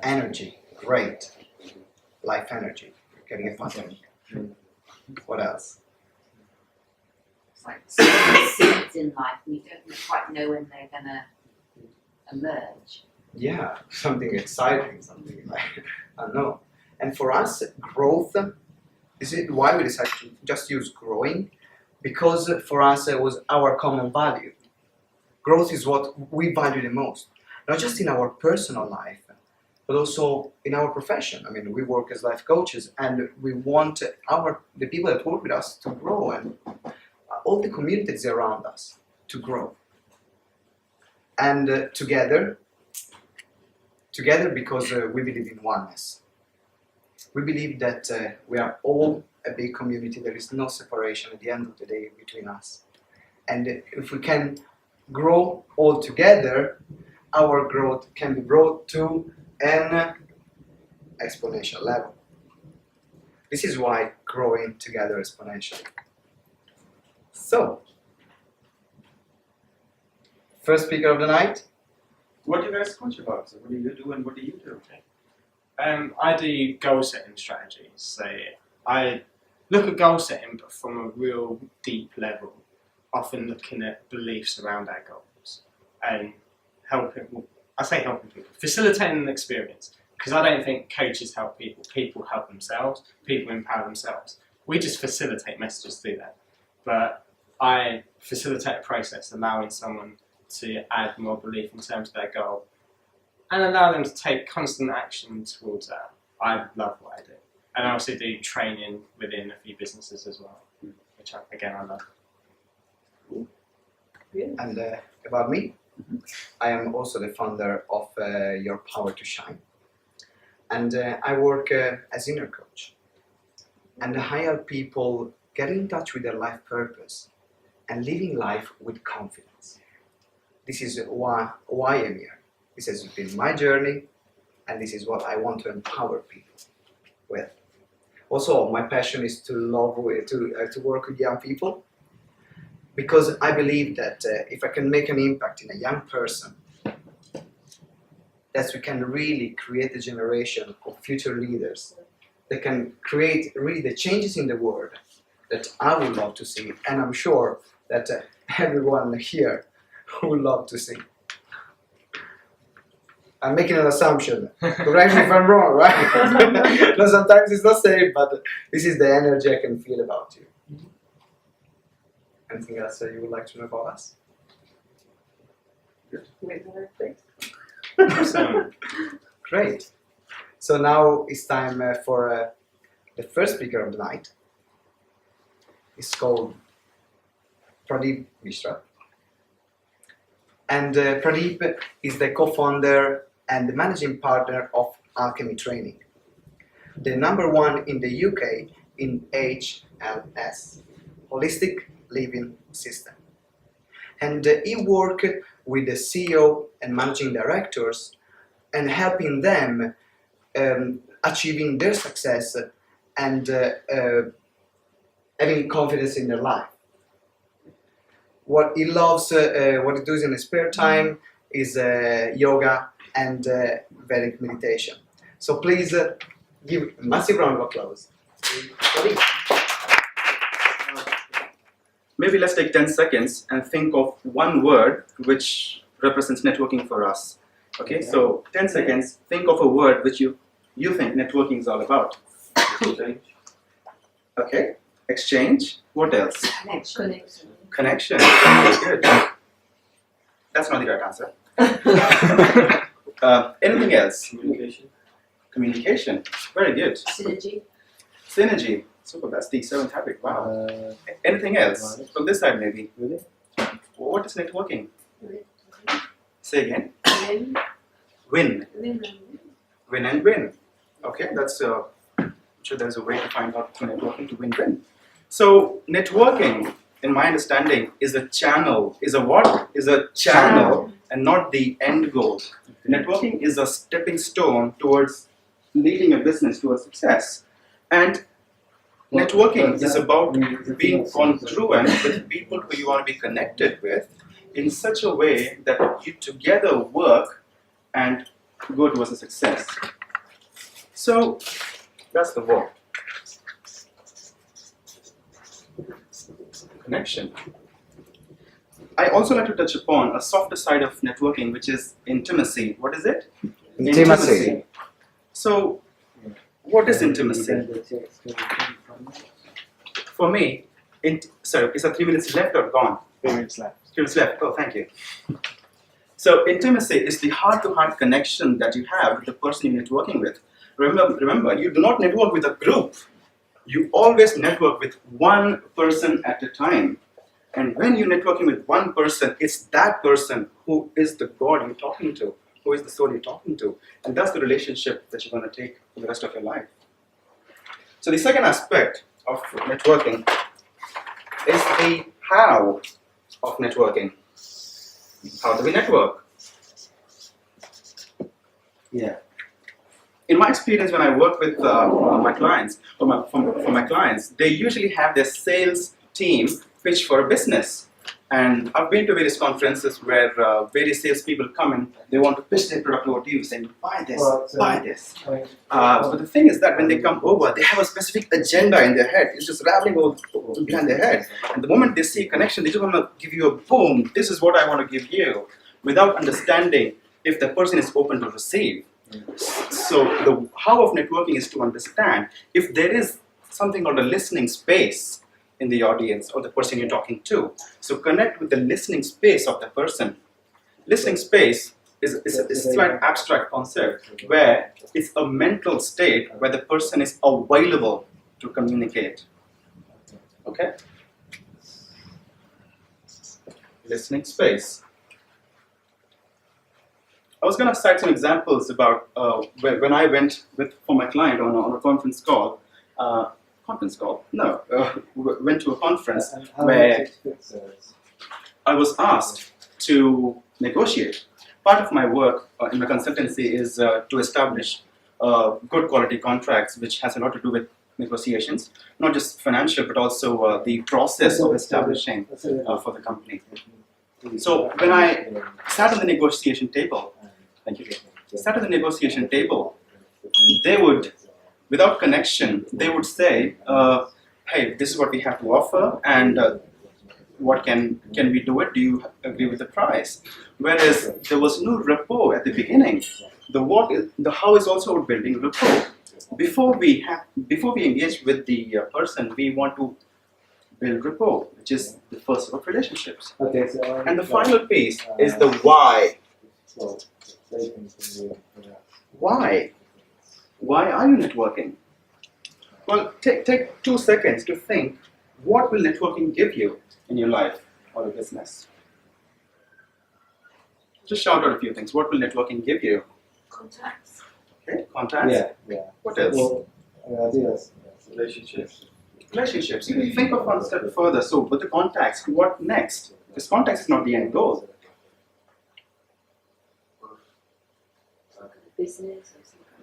Energy, great. Life energy, getting a pattern. What else? It's like certain seeds in life, we don't quite know when they're going to emerge. Yeah, something exciting, something like, I don't know. And for us, growth, is it why we decided to just use growing? Because for us, it was our common value. Growth is what we value the most, not just in our personal life, but also in our profession. I mean, we work as life coaches, and we want the people that work with us to grow, and all the communities around us to grow. And together because we believe in oneness. We believe that we are all a big community. There is no separation at the end of the day between us. And if we can grow all together, our growth can be brought to an exponential level. This is why growing together exponentially. So, first speaker of the night. What do you guys coach about? So what do you do and what do you do? I do goal setting strategies. So I look at goal setting, but from a real deep level, often looking at beliefs around our goals and helping people, facilitating an experience. Because I don't think coaches help people, people help themselves, people empower themselves. We just facilitate messages through that. But I facilitate a process allowing someone to add more belief in terms of their goal and allow them to take constant action towards that. I love what I do. And I also do training within a few businesses as well, which I love. Cool. And about me, I am also the founder of Your Power to Shine. And I work as inner coach. And I help people get in touch with their life purpose and living life with confidence. This is why I'm here. This has been my journey, and this is what I want to empower people with. Also, my passion is to work with young people, because I believe that if I can make an impact in a young person, that we can really create a generation of future leaders that can create really the changes in the world that I would love to see, and I'm sure that everyone here would love to see. I'm making an assumption. Correct me if I'm wrong, right? No, sometimes it's not safe, but this is the energy I can feel about you. Anything else you would like to know about us? Awesome. Great. So now it's time for the first speaker of the night. It's called Pradeep Mishra. And Pradeep is the co-founder and the managing partner of Alchemy Training, the #1 in the UK in HLS, Holistic Living System. And he worked with the CEO and managing directors and helping them achieving their success and having confidence in their life. What he loves, what he does in his spare time is yoga and Vedic meditation. So please give a massive round of applause. Maybe let's take 10 seconds and think of one word which represents networking for us. Okay, so 10 seconds, think of a word which you think networking is all about. Okay, exchange. What else? Connection. Good. That's not the right answer. Anything else? Communication. Very good. Synergy. Super. That's the 7th habit. Wow. Anything else? From this side, maybe. What is networking? Say again. Win. Win and win. Okay, that's. I'm sure there's a way to find out through networking to win-win. So networking, in my understanding, is a channel. Is a what? Is a channel and not the end goal. Networking is a stepping stone towards leading a business to a success. And networking is about being congruent with people who you want to be connected with in such a way that you together work and go towards a success. So that's the word. Connection. I also like to touch upon a softer side of networking, which is intimacy. What is it? Intimacy. So, what is intimacy? For me, sorry, is that 3 minutes left or gone? 3 minutes left. 3 minutes left. Oh, thank you. So, intimacy is the heart-to-heart connection that you have with the person you're networking with. Remember, you do not network with a group. You always network with one person at a time. And when you're networking with one person, it's that person who is the God you're talking to, who is the soul you're talking to. And that's the relationship that you're going to take for the rest of your life. So the second aspect of networking is the how of networking. How do we network? Yeah. In my experience, when I work with my clients, for my clients, they usually have their sales team pitch for a business. And I've been to various conferences where various salespeople come and they want to pitch their product over to you, saying, buy this, buy this. But the thing is that when they come over, they have a specific agenda in their head. It's just rattling over behind their head. And the moment they see a connection, they just want to give you a boom, this is what I want to give you, without understanding if the person is open to receive. So the how of networking is to understand if there is something called a listening space in the audience or the person you're talking to. So connect with the listening space of the person. Listening space is a slight abstract concept where it's a mental state where the person is available to communicate. Okay? Listening space. I was going to cite some examples about when I went for my client on a conference call. Went to a conference where I was asked to negotiate. Part of my work in my consultancy is to establish good quality contracts, which has a lot to do with negotiations, not just financial, but also the process of establishing for the company. So when I sat on the negotiation table, they would, without connection, they would say, hey, this is what we have to offer, and what can we do it? Do you agree with the price? Whereas there was no rapport at the beginning. The how is also about building rapport. Before we engage with the person, we want to build rapport, which is the first of relationships. Okay, And the final piece is the why. Why? Why are you networking? Well, take 2 seconds to think, what will networking give you in your life or your business? Just shout out a few things. What will networking give you? Contacts. Okay, contacts. Yeah. What else? Ideas. Relationships. Relationships. You think of one step further. So, with the contacts, what next? Because contacts is not the end goal. Business or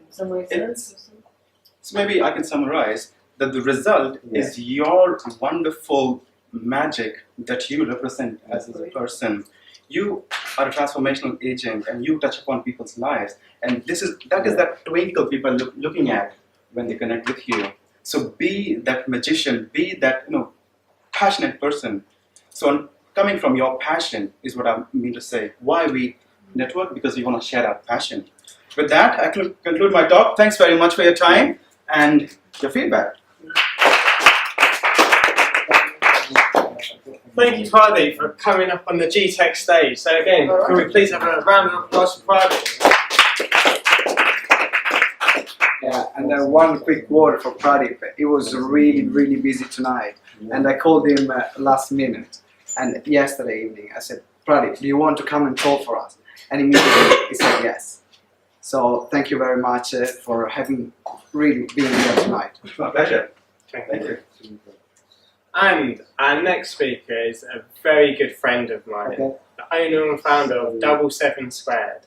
somewhere else. So maybe I can summarize that the result is your wonderful magic that you represent as a person. You are a transformational agent and you touch upon people's lives. And that is that twinkle people are looking at when they connect with you. So be that magician, be that passionate person. So coming from your passion is what I mean to say. Why we network? Because we want to share our passion. With that, I conclude my talk. Thanks very much for your time and your feedback. Thank you, Pradi, for coming up on the GTeX stage. So again, can we please have a round of applause for Pradi? Yeah, and then one quick word for Pradeep. He was really, really busy tonight, and I called him last minute. And yesterday evening, I said, Pradeep, do you want to come and talk for us? And immediately he said yes. So thank you very much for having really been here tonight. It's my pleasure. Thank you. And our next speaker is a very good friend of mine, the owner and founder of 77 Squared.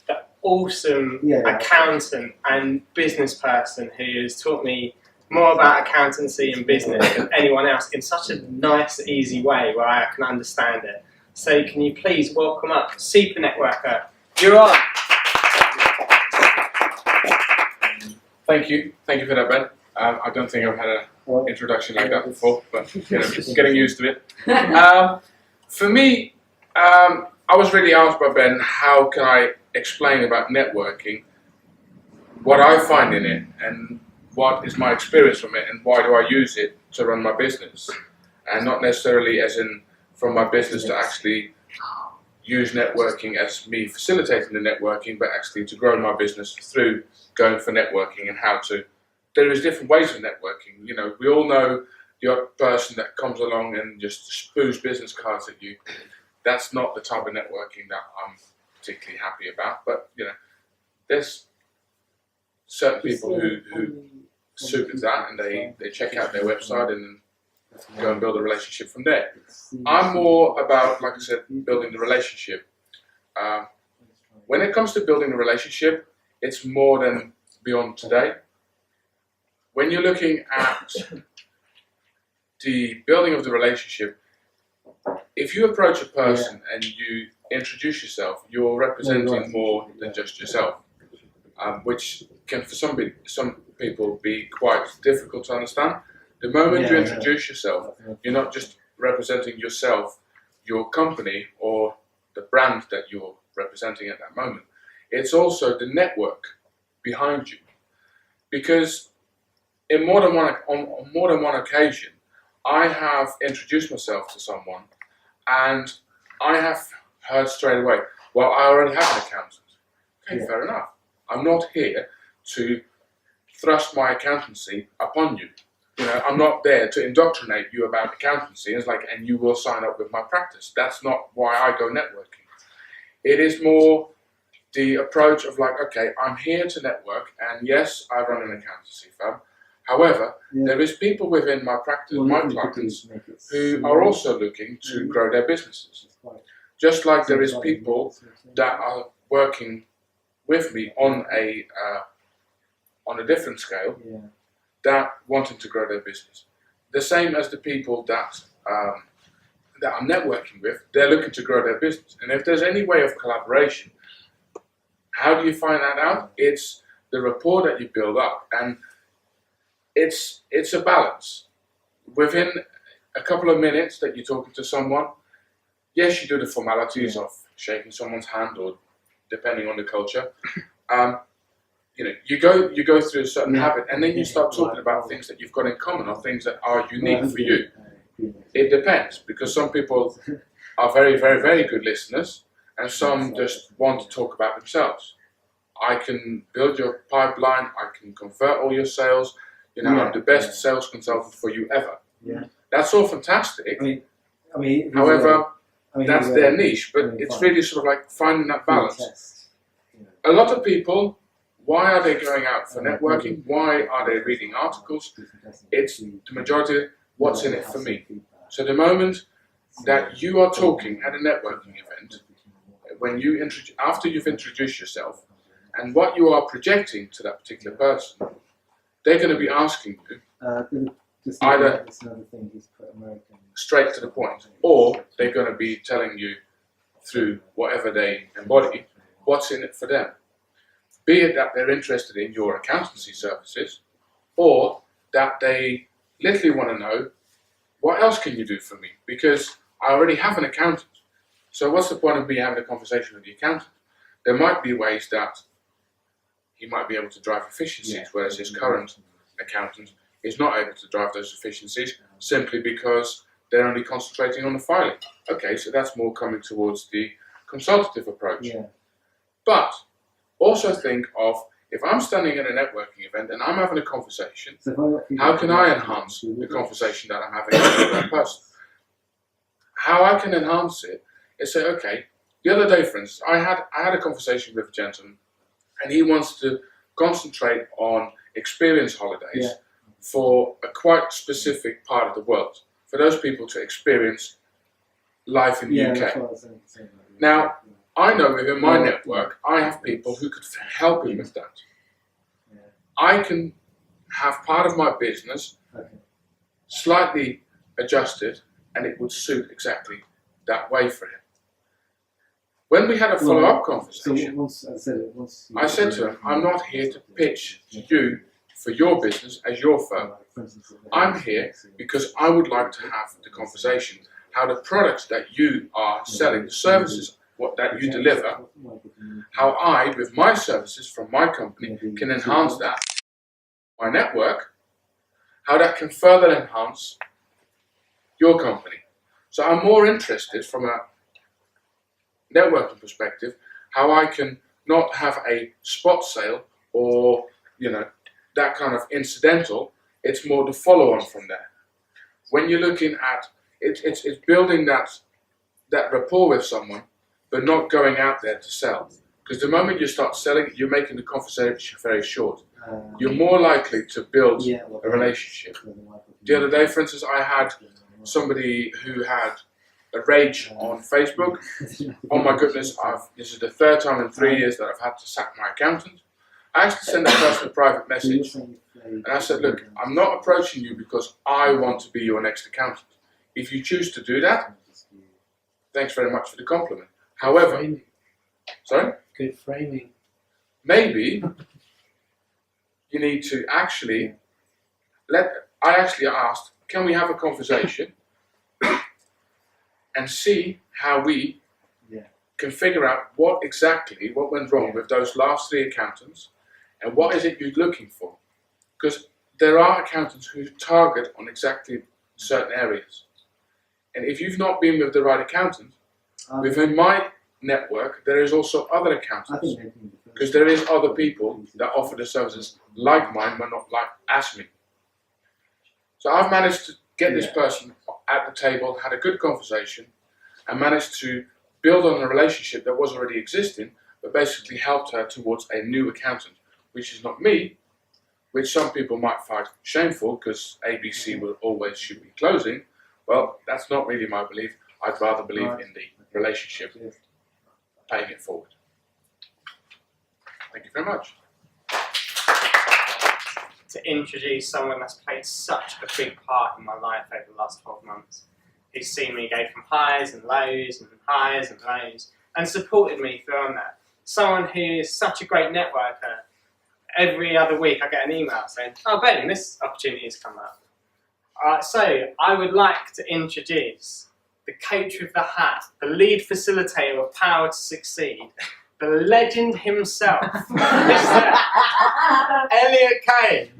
The awesome accountant and business person who has taught me more about accountancy and business than anyone else in such a nice, easy way where I can understand it. So can you please welcome up Super Networker, you're on. Thank you for that, Ben. I don't think I've had an introduction like that before, but getting used to it. For me, I was really asked by Ben, how can I explain about networking, what I find in it, and what is my experience from it, and why do I use it to run my business, and not necessarily as in from my business to actually use networking as me facilitating the networking, but actually to grow my business through going for networking and how to. There is different ways of networking. You know, we all know the odd person that comes along and just spews business cards at you. That's not the type of networking that I'm particularly happy about. But you know, there's certain people who suit with that, and they check out their website and go and build a relationship from there. I'm more about, like I said, building the relationship. When it comes to building a relationship, it's more than beyond today. When you're looking at the building of the relationship, if you approach a person and you introduce yourself, you're representing more than just yourself, which can for some people be quite difficult to understand. The moment you introduce yourself, you're not just representing yourself, your company, or the brand that you're representing at that moment. It's also the network behind you. Because on more than one occasion, I have introduced myself to someone and I have heard straight away, well, I already have an accountant. Okay, fair enough. I'm not here to thrust my accountancy upon you. You know, I'm not there to indoctrinate you about accountancy. It's like, and you will sign up with my practice. That's not why I go networking. It is more the approach of like, okay, I'm here to network, and yes, I run an accountancy firm. However, there is people within my practice, my clients, who are also looking to grow their businesses. Just like there is people that are working with me on a different scale, that wanting to grow their business. The same as the people that I'm networking with, they're looking to grow their business. And if there's any way of collaboration, how do you find that out? It's the rapport that you build up, and it's a balance. Within a couple of minutes that you're talking to someone, yes, you do the formalities of shaking someone's hand, or depending on the culture. You know, you go through a certain habit, and then you start talking about things that you've got in common, or things that are unique for you. It depends, because some people are very, very, very good listeners, and some just want to talk about themselves. I can build your pipeline, I can convert all your sales, you know, I'm the best sales consultant for you ever. That's all fantastic. However, that's their niche, but it's really sort of like finding that balance. A lot of people, why are they going out for networking? Why are they reading articles? It's the majority, what's in it for me? So the moment that you are talking at a networking event, when you after you've introduced yourself, and what you are projecting to that particular person, they're going to be asking you either straight to the point, or they're going to be telling you through whatever they embody what's in it for them. Be it that they're interested in your accountancy services, or that they literally want to know, what else can you do for me? Because I already have an accountant. So what's the point of me having a conversation with the accountant? There might be ways that he might be able to drive efficiencies, whereas his current accountant is not able to drive those efficiencies simply because they're only concentrating on the filing. Okay, so that's more coming towards the consultative approach. But also think of, if I'm standing at a networking event and I'm having a conversation, how can I enhance the conversation that I'm having with that person? How I can enhance it is say, okay, the other day, for instance, I had a conversation with a gentleman, and he wants to concentrate on experience holidays for a quite specific part of the world, for those people to experience life in the UK. Now, I know within my network, I have people who could help him with that. I can have part of my business slightly adjusted, and it would suit exactly that way for him. When we had a follow-up conversation, I said to him, I'm not here to pitch to you for your business as your firm. I'm here because I would like to have the conversation how the products that you are selling, the services that you deliver, how I, with my services from my company, can enhance that, my network, how that can further enhance your company. So I'm more interested from a networking perspective, how I can not have a spot sale or, that kind of incidental. It's more the follow-on from there. When you're looking at it's building that rapport with someone, but not going out there to sell. Because the moment you start selling, you're making the conversation very short. You're more likely to build a relationship. The other day, for instance, I had somebody who had a rage on Facebook. Oh my goodness, this is the third time in 3 years that I've had to sack my accountant. I actually sent that person a private message. And I said, look, I'm not approaching you because I want to be your next accountant. If you choose to do that, thanks very much for the compliment. However, sorry? Good framing. Maybe you need to actually I actually asked, can we have a conversation and see how we can figure out what went wrong with those last 3 accountants and what is it you're looking for? Because there are accountants who target on exactly certain areas. And if you've not been with the right accountant, within my network, there is also other accountants. Because there is other people that offer the services like mine, but not like as me. So I've managed to get this person at the table, had a good conversation, and managed to build on a relationship that was already existing, but basically helped her towards a new accountant, which is not me, which some people might find shameful because ABC will always should be closing. Well, that's not really my belief. I'd rather believe in the relationship, paying it forward. Thank you very much. To introduce someone that's played such a big part in my life over the last 12 months, who's seen me go from highs and lows and highs and lows, and supported me through that. Someone who is such a great networker. Every other week I get an email saying, oh Ben, this opportunity has come up. So I would like to introduce the coach with the hat, the lead facilitator of Power to Succeed, the legend himself, Mr. Elliot Kay.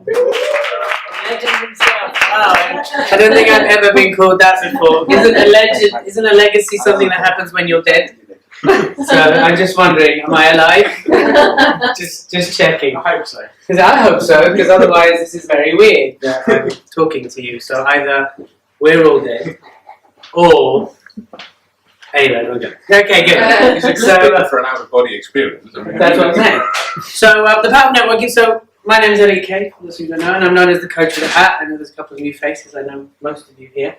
Legend himself. Wow. I don't think I've ever been called that before. Isn't a legacy something that happens when you're dead? So I'm just wondering, am I alive? just checking. I hope so. Because I hope so, because otherwise this is very weird that I'm talking to you. So either we're all dead, or anyway, we're good. Okay, good. It's a good speaker for an out-of-body experience. That's what I'm saying. So the Power of Networking. So my name is Elliot Kay, for those who don't know, and I'm known as the coach with the hat. I know there's a couple of new faces. I know most of you here.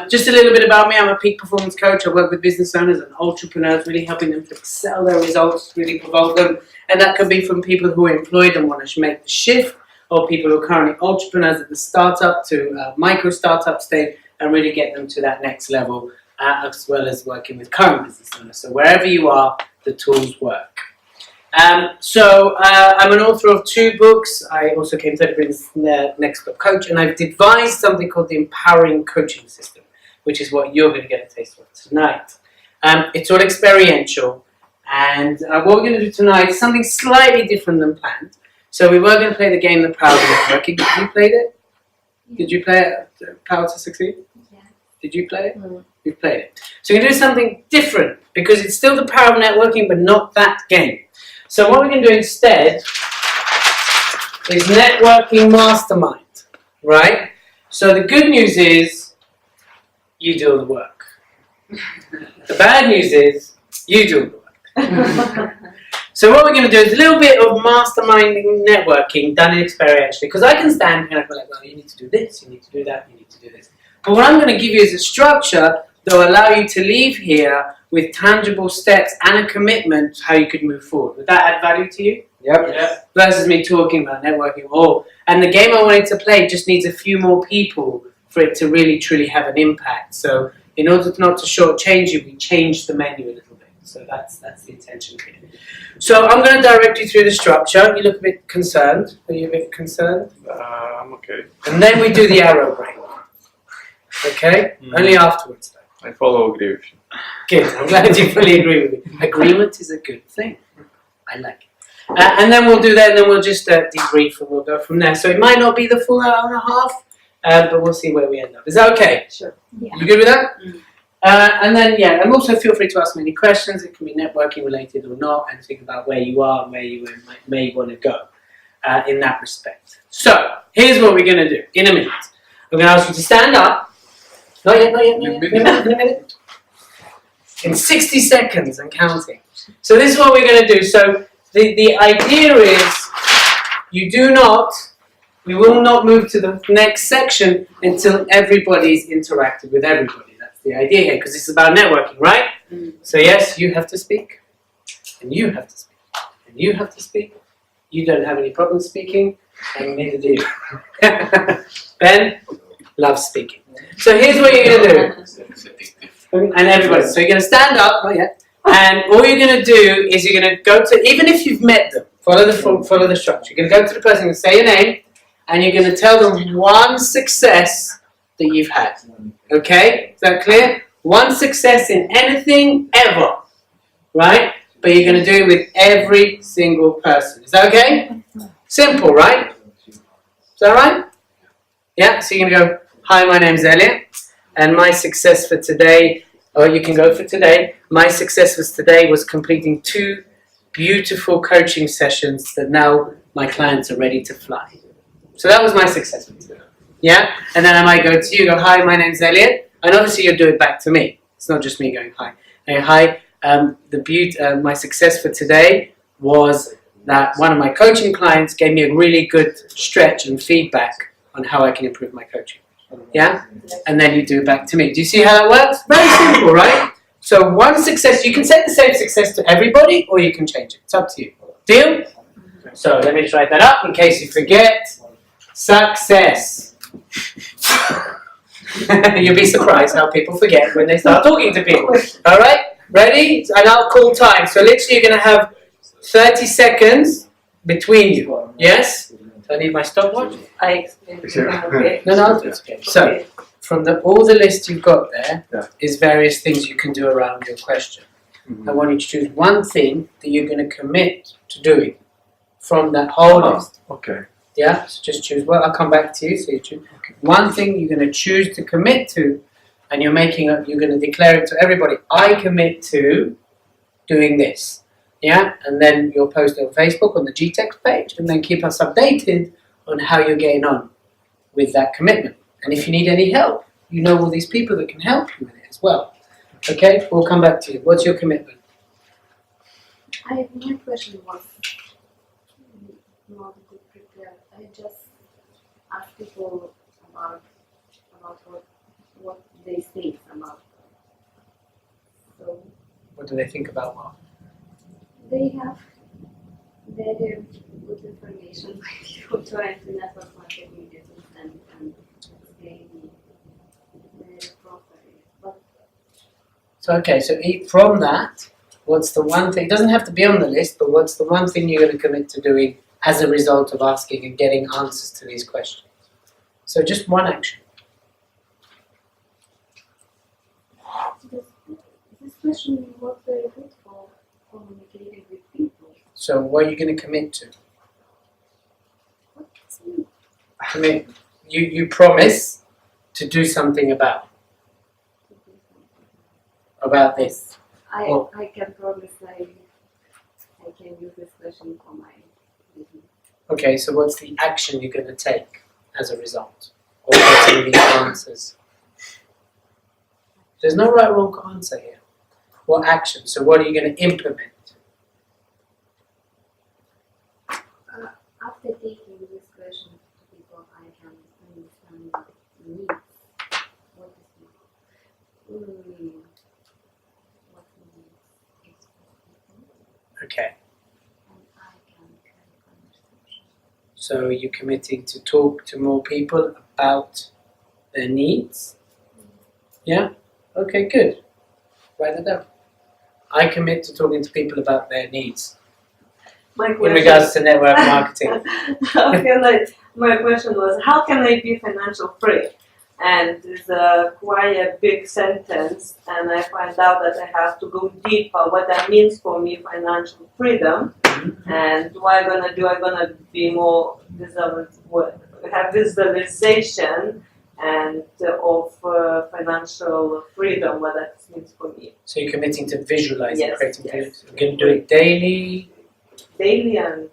Just a little bit about me. I'm a peak performance coach. I work with business owners and entrepreneurs, really helping them to excel their results, really provoke them. And that could be from people who are employed and want to make the shift, or people who are currently entrepreneurs at the startup to micro startup stage, and really get them to that next level, as well as working with current business owners. So wherever you are, the tools work. I'm an author of 2 books. I also came to the Next Book Coach, and I've devised something called the Empowering Coaching System, which is what you're going to get a taste of tonight. It's all experiential, and what we're going to do tonight is something slightly different than planned. So we were going to play the game The Power of Networking. Have you played it? Did you play it, Power to Succeed? Yeah. Did you play it? Mm. You've played it. So we're going to do something different, because it's still the power of networking, but not that game. So what we're going to do instead is Networking Mastermind, right? So the good news is you do all the work. The bad news is you do all the work. So what we're going to do is a little bit of masterminding networking done experientially, because I can stand here and be like, well, you need to do this, you need to do that, you need to do this. But what I'm going to give you is a structure that will allow you to leave here with tangible steps and a commitment to how you could move forward. Would that add value to you? Yep. Versus me talking about networking. And the game I wanted to play just needs a few more people for it to really, truly have an impact. So in order not to shortchange you, we changed the menu a little bit. So that's the intention here. So I'm going to direct you through the structure. You look a bit concerned. Are you a bit concerned? I'm okay. And then we do the arrow break. Okay? Only afterwards though. I follow agree with you. Good. I'm glad you fully agree with me. Agreement is a good thing. I like it. And then we'll do that, and then we'll just debrief, and we'll go from there. So it might not be the full hour and a half, but we'll see where we end up. Is that okay? Sure. Yeah. You good with that? And then, yeah, and also feel free to ask me any questions. It can be networking related or not, and think about where you are and where you may want to go in that respect. So, here's what we're going to do in a minute. I'm going to ask you to stand up. Not yet. In a minute. In 60 seconds and counting. So this is what we're going to do. So the idea is we will not move to the next section until everybody's interacted with everybody. That's the idea here, because it's about networking, right? So yes, you have to speak, and you have to speak, and you have to speak. You don't have any problem speaking, and neither do you. Ben loves speaking. So here's what you're going to do. And everybody, so you're going to stand up, not yet, and all you're going to do is you're going to go to, even if you've met them, follow the structure. You're going to go to the person and say your name, and you're going to tell them one success that you've had. Okay? Is that clear? One success in anything ever. Right? But you're going to do it with every single person. Is that okay? Simple, right? Is that right? Yeah? So you're going to go, hi, my name's Elliot, and my success for today, or you can go for today, my success for today was completing 2 beautiful coaching sessions that now my clients are ready to fly. So that was my success for today. Yeah? And then I might go to you, go, hi, my name's Elliot, and obviously you'll do it back to me. It's not just me going, hi. Hi, my success for today was that one of my coaching clients gave me a really good stretch and feedback on how I can improve my coaching. Yeah? And then you do it back to me. Do you see how that works? Very simple, right? So one success, you can say the same success to everybody, or you can change it. It's up to you. Deal? So let me just write that up in case you forget. Success. You'll be surprised how people forget when they start talking to people. Alright? Ready? And I'll call time. So literally you're going to have 30 seconds between you. Yes? Do I need my stopwatch? I explained it. No, it's okay. So, from all the list you've got there is various things you can do around your question. I want you to choose one thing that you're going to commit to doing from that whole list. Okay. Yeah? So just choose. Well, I'll come back to you. So you choose one thing you're going to choose to commit to, and you're going to declare it to everybody. I commit to doing this. Yeah, and then you'll post it on Facebook on the GTeX page, and then keep us updated on how you're getting on with that commitment. And if you need any help, you know all these people that can help you with it as well. Okay, we'll come back to you. What's your commitment? My question was not good prepared. I just asked people about what they think about. So What do they think about what? they have very good information by people trying to network marketing and explain very properly. But So from that, what's the one thing? It doesn't have to be on the list, but what's the one thing you're going to commit to doing as a result of asking and getting answers to these questions? So just one action. this question was very good for communicating with people. So what are you going to commit to? What's new? Commit. You promise to do something about this. I can promise I can use this question for my business. Okay, so what's the action you're going to take as a result of getting these answers? There's no right or wrong answer here. What action? So what are you going to implement? After taking this question to people, I can understand the needs. What is needs? What needs is for people, Okay, and I can create conversation. so you're committing to talk to more people about their needs? Yeah? Okay, good. Write it down. I commit to talking to people about their needs My in question, regards to network marketing. my question was, how can I be financial free? And it's quite a big sentence, and I find out that I have to go deeper what that means for me, financial freedom. And what I'm gonna do, I'm gonna be more have visualization and of financial freedom, what that means for me. So you're committing to visualizing, Yes, creating yes. videos. You're going to do it daily, Daily and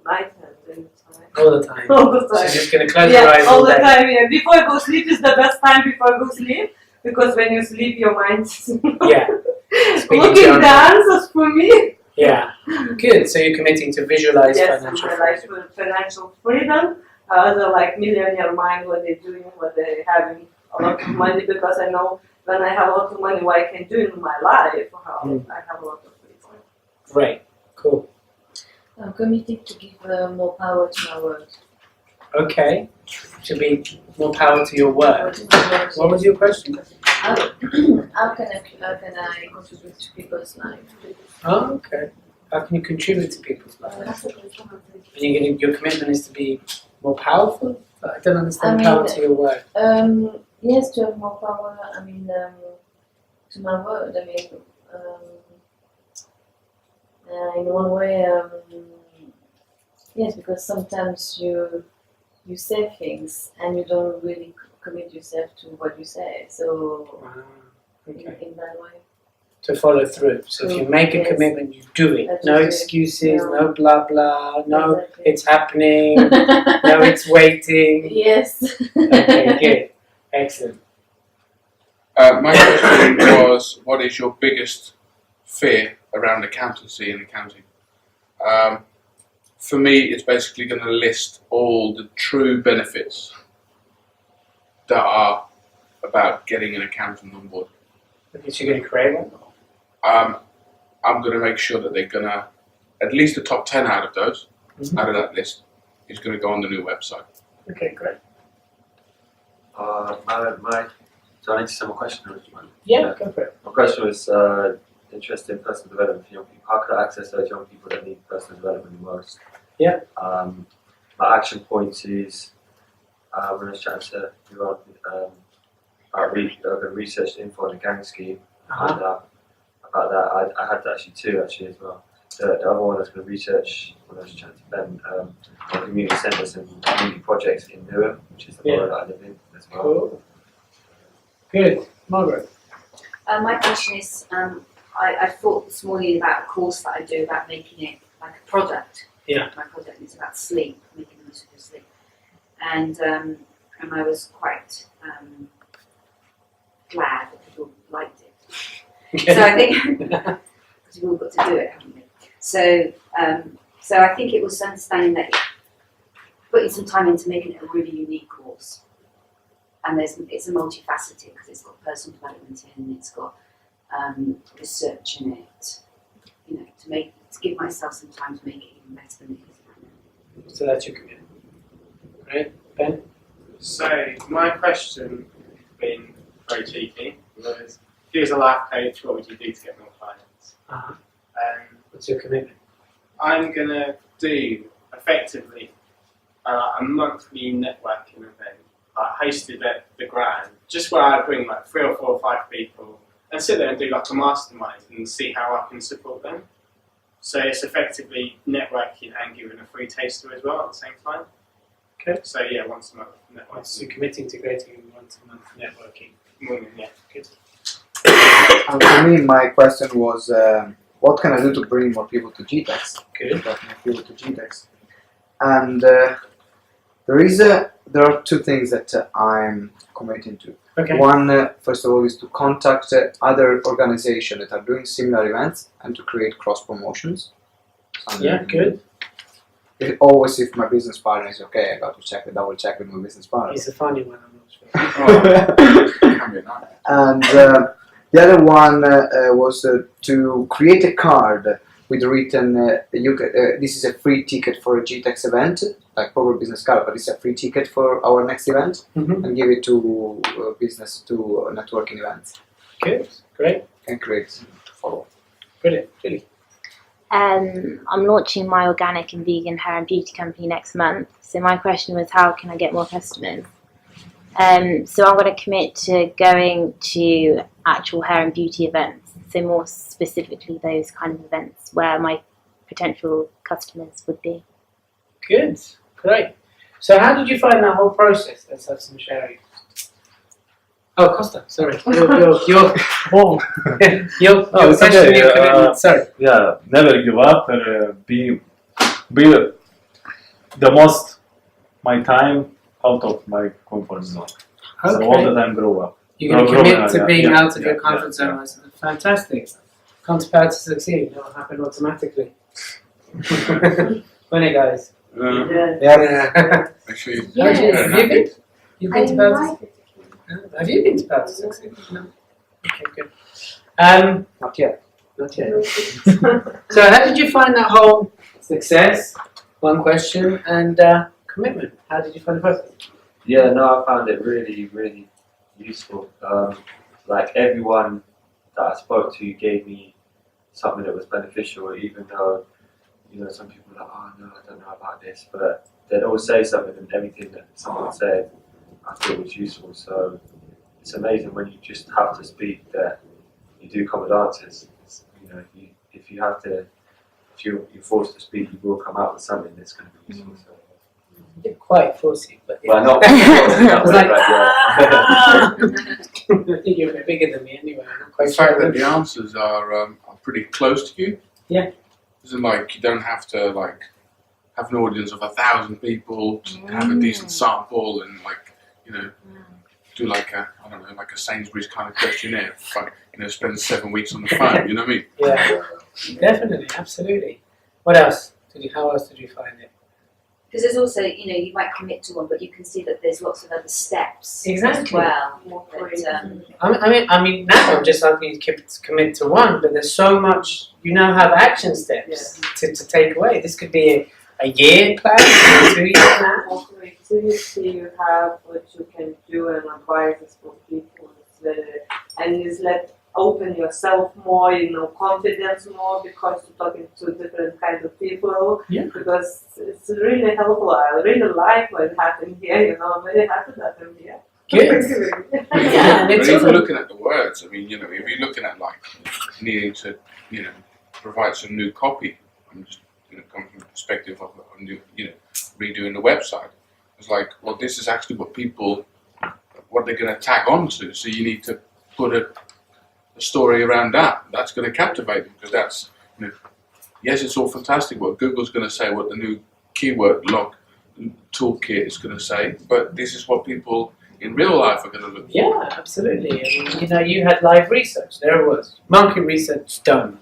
night and anytime. all the time. All the So you're time. just going to close your Yeah, eyes all all the day. time. Yeah. Before I go sleep is the best time before I go sleep, because when you sleep, your mind's Yeah. Speaking looking to the answers for me. Yeah. Good. So you're committing to visualize Yes, financial my life freedom. with financial freedom. Other like millionaire mind, what they're doing, what they're having a lot of money, because I know when I have a lot of money, what I can do in my life, how I have a lot of freedom. Great. Cool. I'm committed to give more power to my word. Okay. To be more power to your word. What was your question? How can I contribute to people's life? Oh, okay. How can you contribute to people's lives? And your commitment is to be more powerful? I don't understand power to your word. Yes, to have more power. I mean, to my word. I mean, in one way, yes, because sometimes you say things and you don't really commit yourself to what you say. So Okay. in that way. To follow through. So if you make a Yes. commitment, you do it. I just No do it. excuses, No. no blah blah, no Exactly. it's happening, no it's waiting. Yes. Okay, good. Excellent. My question was, what is your biggest fear around accountancy and accounting? For me, it's basically going to list all the true benefits that are about getting an accountant on board. Okay, so you're going to create one? I'm going to make sure that they're going to, at least the top 10 out of those, out of that list, is going to go on the new website. Okay, great. So I need to say my question, or do you mind? Yeah, go for it. My question was interest in personal development for young people. How could I access those young people that need personal development the most? Yeah. My action points is when I was chatting to you about the research info on the gang scheme. And, about that, I had actually two as well. The other one I was going to research when I was chatting to Ben, community centres and community projects in Newham, which is the borough that I live in as well. Cool. Good. Margaret. My question is, I thought this morning about a course that I do about making it like a product. Yeah. My project is about sleep, making the most of your sleep. And I was quite glad that people liked it. So I think, because we've all got to do it, haven't we? So I think it was understanding that putting some time into making it a really unique course. And it's a multifaceted, because it's got personal development in, it's got research in it. You know, to give myself some time to make it even better than it is now. So that's your commitment. Right, Ben? So my question, being very cheeky, was if you was a life coach, what would you do to get more clients? What's your commitment? I'm gonna do effectively a monthly networking event hosted at the Grand, just where I bring like 3 or 4 or 5 people and sit there and do like a mastermind and see how I can support them. So it's effectively networking and giving a free taster as well at the same time. Okay. So yeah, once a month networking. So you're committing to creating once-a-month networking. Yeah. Good. And for me, my question was, what can I do to bring more people to GTeX? Good. More people to GTeX. And there are 2 things that I'm committing to. Okay. One, first of all, is to contact other organizations that are doing similar events and to create cross promotions. Yeah, good. Always, if my business partner is okay, I got to double check with my business partner. It's a funny one, I'm not sure. Can be nice. And the other one was to create a card with written, this is a free ticket for a GTeX event, like proper business card, but it's a free ticket for our next event, and give it to networking events. Good, great. And create follow. Brilliant, really. I'm launching my organic and vegan hair and beauty company next month. So my question was, how can I get more customers? So I'm going to commit to going to actual hair and beauty events. So more specifically, those kind of events where my potential customers would be. Good, great. So how did you find that whole process? Let's have some sharing. Oh, Costa, sorry. Your it's question, okay. your commitment. Sorry. Yeah, never give up and be the most my time out of my comfort zone. So all the time grow up. You're going to commit to being yeah, out of your comfort zone. Fantastic. Can't prepare to succeed. It'll happen automatically. Funny guys. Yeah. Actually, Yeah. Have you been? You've been to I Belgium? like it. Have you been to Belgium? Succeed? No. Okay, good. Not yet. Not yet. So how did you find that whole success, one question, and commitment? How did you find the process? Yeah, no, I found it really, really useful. Like everyone that I spoke to gave me something that was beneficial, even though, you know, some people are like, oh no, I don't know about this, but they'd always say something, and everything that someone said, I thought was useful. So it's amazing when you just have to speak that you do come with answers. You know, if you're forced to speak, you will come out with something that's going to be useful. So. You're quite forcey, but yeah. Well, not I was like, yeah. I think you're a bit bigger than me anyway. I'm not quite the fact sure. that the answers are pretty close to you. Yeah. Isn't like you don't have to like have an audience of 1,000 people to have a decent sample and like, you know, do like a, I don't know, like a Sainsbury's kind of questionnaire. Like, you know, spend 7 weeks on the phone. You know what I mean? Yeah, definitely, absolutely. What else? How else did you find it? Because there's also, you know, you might commit to one, but you can see that there's lots of other steps Exactly. as well. But, I mean, now I'm just asking you to commit to one, but there's so much. You now have action steps to take away. This could be a year plan, 2 year plan. Also, activity you have what you can do and advices for people. And it's let open yourself more, you know, confidence more because you're talking to different kinds of people. Yeah. Because it's really helpful. I really like what happened here, you know, I'm very happy that I'm here. Good. Yeah, But it's if all- you're looking at the words, I mean, you know, if you're looking at like needing to, you know, provide some new copy, I'm just, you know, coming from the perspective of new, you know, redoing the website. It's like, well, this is actually what they're going to tag on to. So you need to put a story around that. That's going to captivate them because that's, you know, yes, it's all fantastic what Google's going to say, what the new keyword log toolkit is going to say, but this is what people in real life are going to look for. Yeah, absolutely. I mean, you know, you had live research. There it was. Market research done.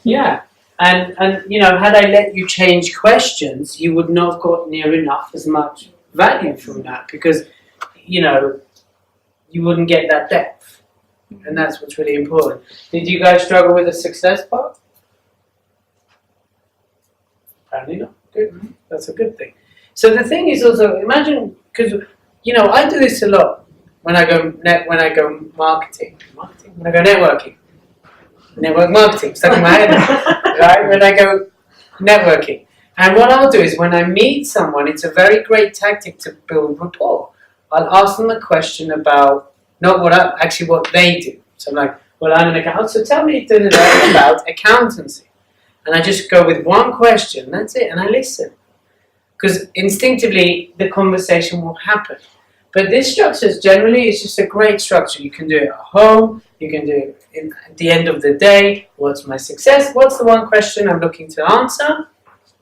Yeah. And you know, had I let you change questions, you would not have got near enough as much value from that because, you know, you wouldn't get that depth. And that's what's really important. Did you guys struggle with the success part? Apparently not. Good. That's a good thing. So the thing is also, imagine, because, you know, I do this a lot when I go marketing, when I go networking. Network marketing, stuck in my head, right? When I go networking. And what I'll do is when I meet someone, it's a very great tactic to build rapport. I'll ask them a question about what they do. So I'm like, well, I'm an accountant, so tell me about accountancy. And I just go with one question, that's it, and I listen. Because instinctively, the conversation will happen. But this structure is generally, it's just a great structure. You can do it at home, you can do it at the end of the day. What's my success? What's the one question I'm looking to answer?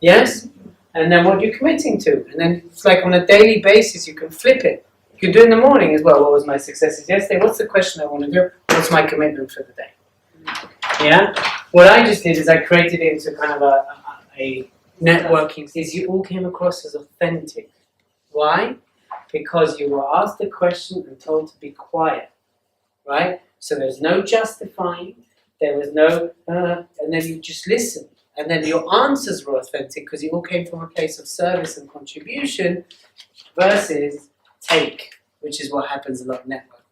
Yes? And then what you're committing to. And then it's like on a daily basis, you can flip it. You can do it in the morning as well. What was my successes yesterday? What's the question I want to do? What's my commitment for the day? Yeah? What I just did is I created it into kind of a networking. Is you all came across as authentic. Why? Because you were asked a question and told to be quiet, right? So there's no justifying, there was no, and then you just listened. And then your answers were authentic because you all came from a place of service and contribution versus take, which is what happens a lot in networking.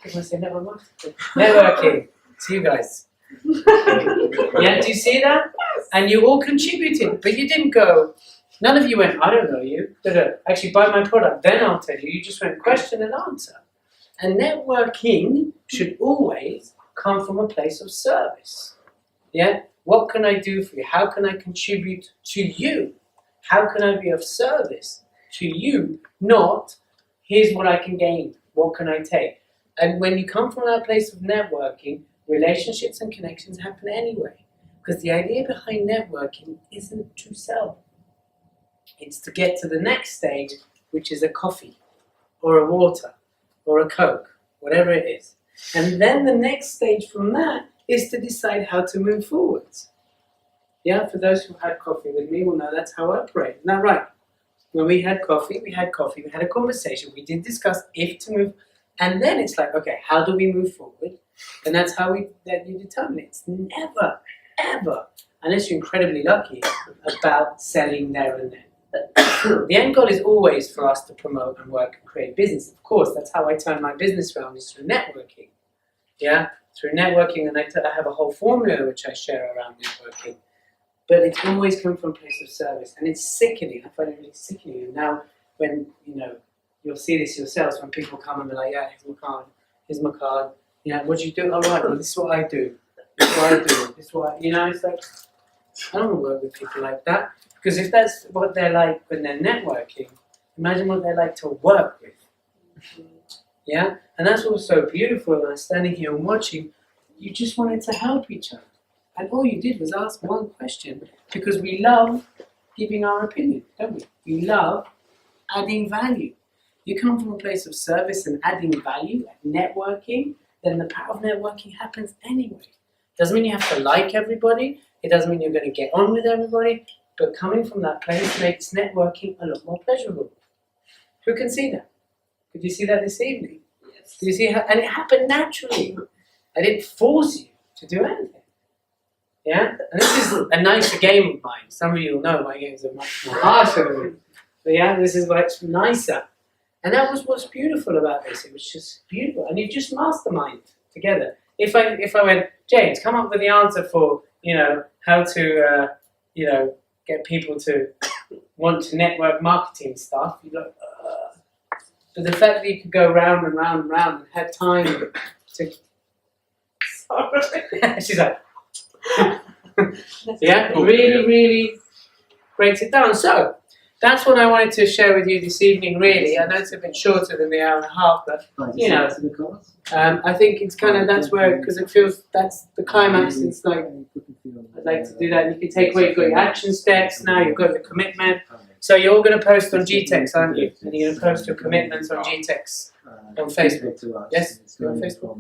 Did I say network marketing? Networking. It's you guys. Yeah, do you see that? And you all contributed, but you didn't go, none of you went, I don't know you. Actually, buy my product, then I'll tell you. You just went question and answer. And networking should always come from a place of service. Yeah? What can I do for you? How can I contribute to you? How can I be of service to you? Not, here's what I can gain. What can I take? And when you come from that place of networking, relationships and connections happen anyway. Because the idea behind networking isn't to sell. It's to get to the next stage, which is a coffee, or a water, or a Coke, whatever it is. And then the next stage from that is to decide how to move forwards. Yeah, for those who had coffee with me will know that's how I operate. Isn't that right? When we had coffee, we had a conversation, we did discuss if to move, and then it's like, okay, how do we move forward? And that's how you determine it. It's never, ever, unless you're incredibly lucky, about selling there and then. The end goal is always for us to promote and work and create business. Of course, that's how I turn my business around, is through networking. Yeah, through networking, and I have a whole formula which I share around networking. But it's always come from a place of service, and it's sickening. I find it really sickening. And now, when you'll see this yourselves, when people come and be like, "Yeah, here's my card. Yeah, what do you do? All right, well, this is what I do. This is what I do. This is what it's like. I don't want to work with people like that, because if that's what they're like when they're networking, imagine what they're like to work with. Yeah, and that's what's so beautiful. And I'm standing here and watching. You just wanted to help each other. And all you did was ask one question, because we love giving our opinion, don't we? We love adding value. You come from a place of service and adding value, networking, then the power of networking happens anyway. Doesn't mean you have to like everybody, it doesn't mean you're going to get on with everybody, but coming from that place makes networking a lot more pleasurable. Who can see that? Could you see that this evening? Yes. Do you see how? And it happened naturally. I didn't force you to do anything. Yeah? And this is a nicer game of mine. Some of you will know my games are much more harsher than me. But yeah, this is why it's nicer. And that was what's beautiful about this. It was just beautiful. And you just mastermind together. If I went, James, come up with the answer for, how to, get people to want to network marketing stuff, you'd be like, But the fact that you could go round and round and round and had time to... Sorry. She's like... Yeah, really, really breaks it down. So, that's what I wanted to share with you this evening, really. I know it's a bit shorter than the hour and a half, but, I think it's kind of, that's where, because it feels, that's the climax. It's like, I'd like to do that. And you can take away, you've got your action steps now, you've got the commitment. So you're all going to post on GTeX, aren't you? And you're going to post your commitments on GTeX on Facebook. Yes? You're on Facebook?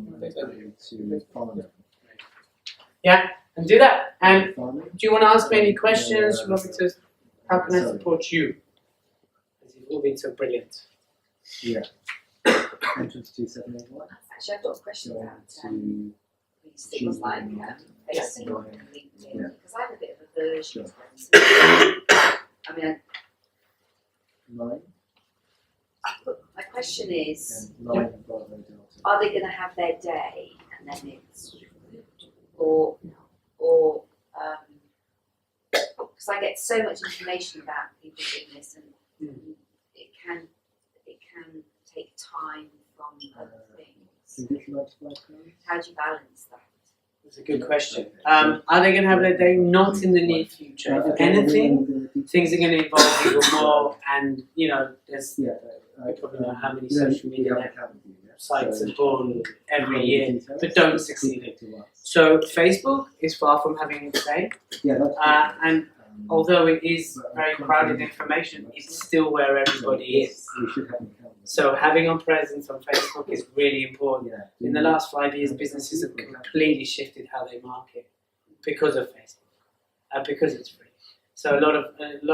Yeah? And do that. And do you want to ask me any questions? You want me to, how can I support you? Because you've all been so brilliant. Yeah. Entrance to 781. Actually, I've got a question about things like Facebook and LinkedIn, because I have a bit of aversion to them. I mean, my question is, are they going to have their day and then it's, or because I get so much information about people's fitness, and it can take time from other things. How do you balance that? That's a good question. Are they going to have their day? Not in the near future. If anything, things are going to evolve even more, and there's I probably know how many social media sites are born every year, but don't succeed. So Facebook is far from having its day, and although it is very crowded information, it's still where everybody is. So having a presence on Facebook is really important. In the last 5 years, businesses have completely shifted how they market because of Facebook, because it's free. So a lot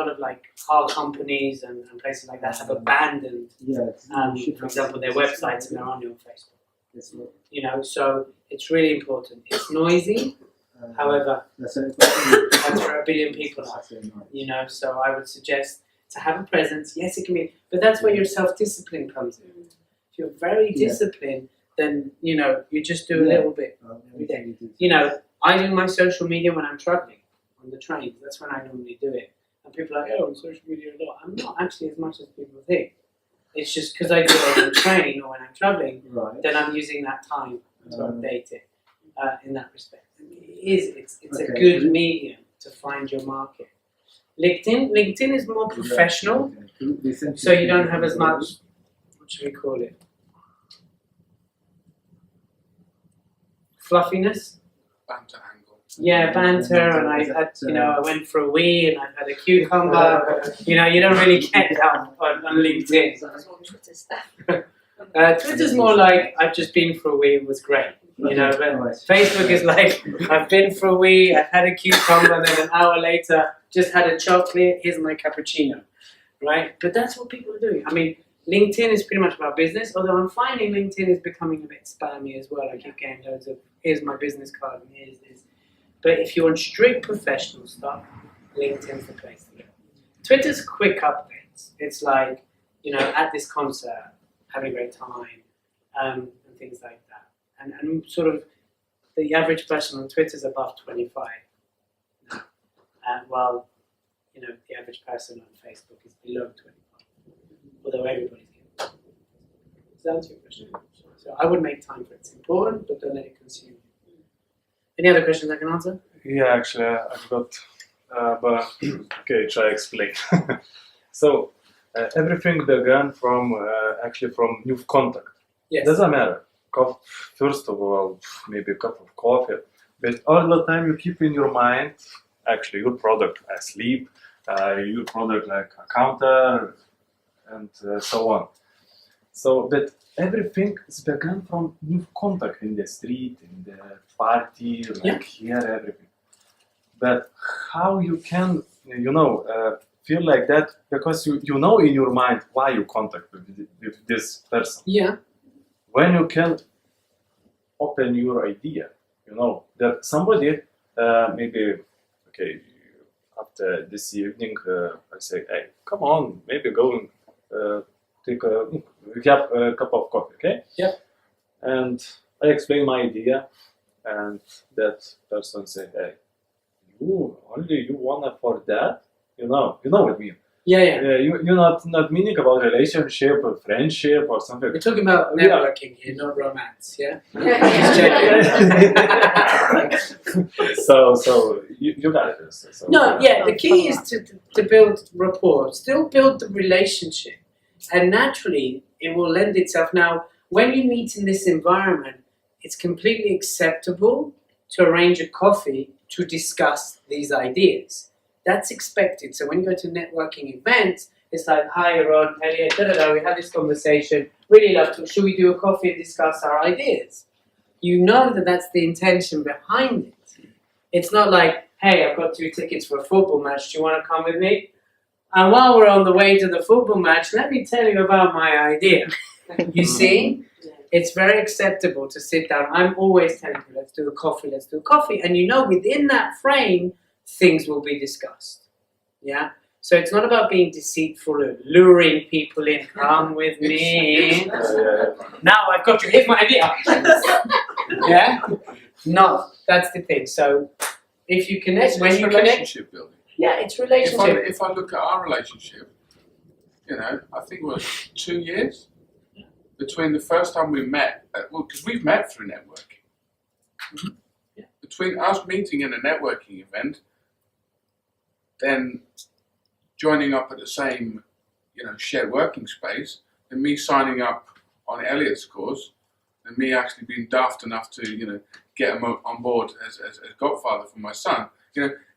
of like car companies and places like that have abandoned, for example, their websites, and they're only on Facebook. So it's really important. It's noisy, however, that's where 1 billion people are. So I would suggest to have a presence. Yes, it can be, but that's where your self-discipline comes in. If you're very disciplined, then you know you just do a little bit every day. You know, I do my social media when I'm traveling on the train. That's when I normally do it. And people are like, oh, on social media a lot. I'm not actually as much as people think. It's just because I do it on the train or when I'm traveling, then I'm using that time to update it in that respect. It's a good medium to find your market. LinkedIn is more professional, so you don't have as much, what should we call it? Fluffiness? Banter angle. Yeah, banter, and I had, I went for a wee and I've had a cucumber. You don't really get that on LinkedIn. That's all Twitter stuff. Twitter's more like, I've just been for a wee, it was great. But Facebook is like, I've been for a wee, I've had a cucumber, and then an hour later, just had a chocolate, here's my cappuccino, right? But that's what people are doing. I mean, LinkedIn is pretty much about business, although I'm finding LinkedIn is becoming a bit spammy as well. I keep getting loads of, here's my business card and here's this. But if you want strict professional stuff, LinkedIn's the place to go. Twitter's quick updates. It's like, at this concert, having a great time, and things like that. And sort of the average person on Twitter is above 25 now. While, the average person on Facebook is below 25. Although everybody's getting it. Does that answer your question? So I would make time for it. It's important, but don't let it consume you. Any other questions I can answer? Yeah, actually, I've got, but okay, try explain. So everything began from new contact. Yes. Doesn't matter. First of all, maybe a cup of coffee, but all the time you keep in your mind actually your product as sleep, your product like a counter, and so on. So that everything is begun from new contact in the street, in the party, like here, everything. But how you can, feel like that because you know in your mind why you contact with this person. Yeah. When you can open your idea, that somebody maybe, okay, after this evening, I say, hey, come on, maybe go and have a cup of coffee, okay? Yeah. And I explain my idea, and that person say, hey, you wanna afford that? You know what I mean? Yeah. You're not meaning about relationship or friendship or something. We're talking about networking here, not romance, yeah? So you got it. So, the key is to build rapport, still build the relationship, and naturally it will lend itself. Now, when you meet in this environment, it's completely acceptable to arrange a coffee to discuss these ideas. That's expected. So when you go to networking events, it's like, hi, Ron, Elliot, we had this conversation, really love to, should we do a coffee and discuss our ideas? You know that that's the intention behind it. It's not like, hey, I've got 2 tickets for a football match, do you want to come with me? And while we're on the way to the football match, let me tell you about my idea. You see? It's very acceptable to sit down. I'm always telling you, let's do a coffee. And within that frame, things will be discussed. Yeah? So it's not about being deceitful or luring people in, come with me. Now I've got you, here's my idea. Yeah? No, that's the thing. So if you connect, when you relationship building. Yeah, it's relationship. If I look at our relationship, I think it was 2 years between the first time we met, because we've met through networking. Mm-hmm. Yeah. Between us meeting in a networking event, then joining up at the same, shared working space, and me signing up on Elliot's course, and me actually being daft enough to, get him on board as godfather for my son.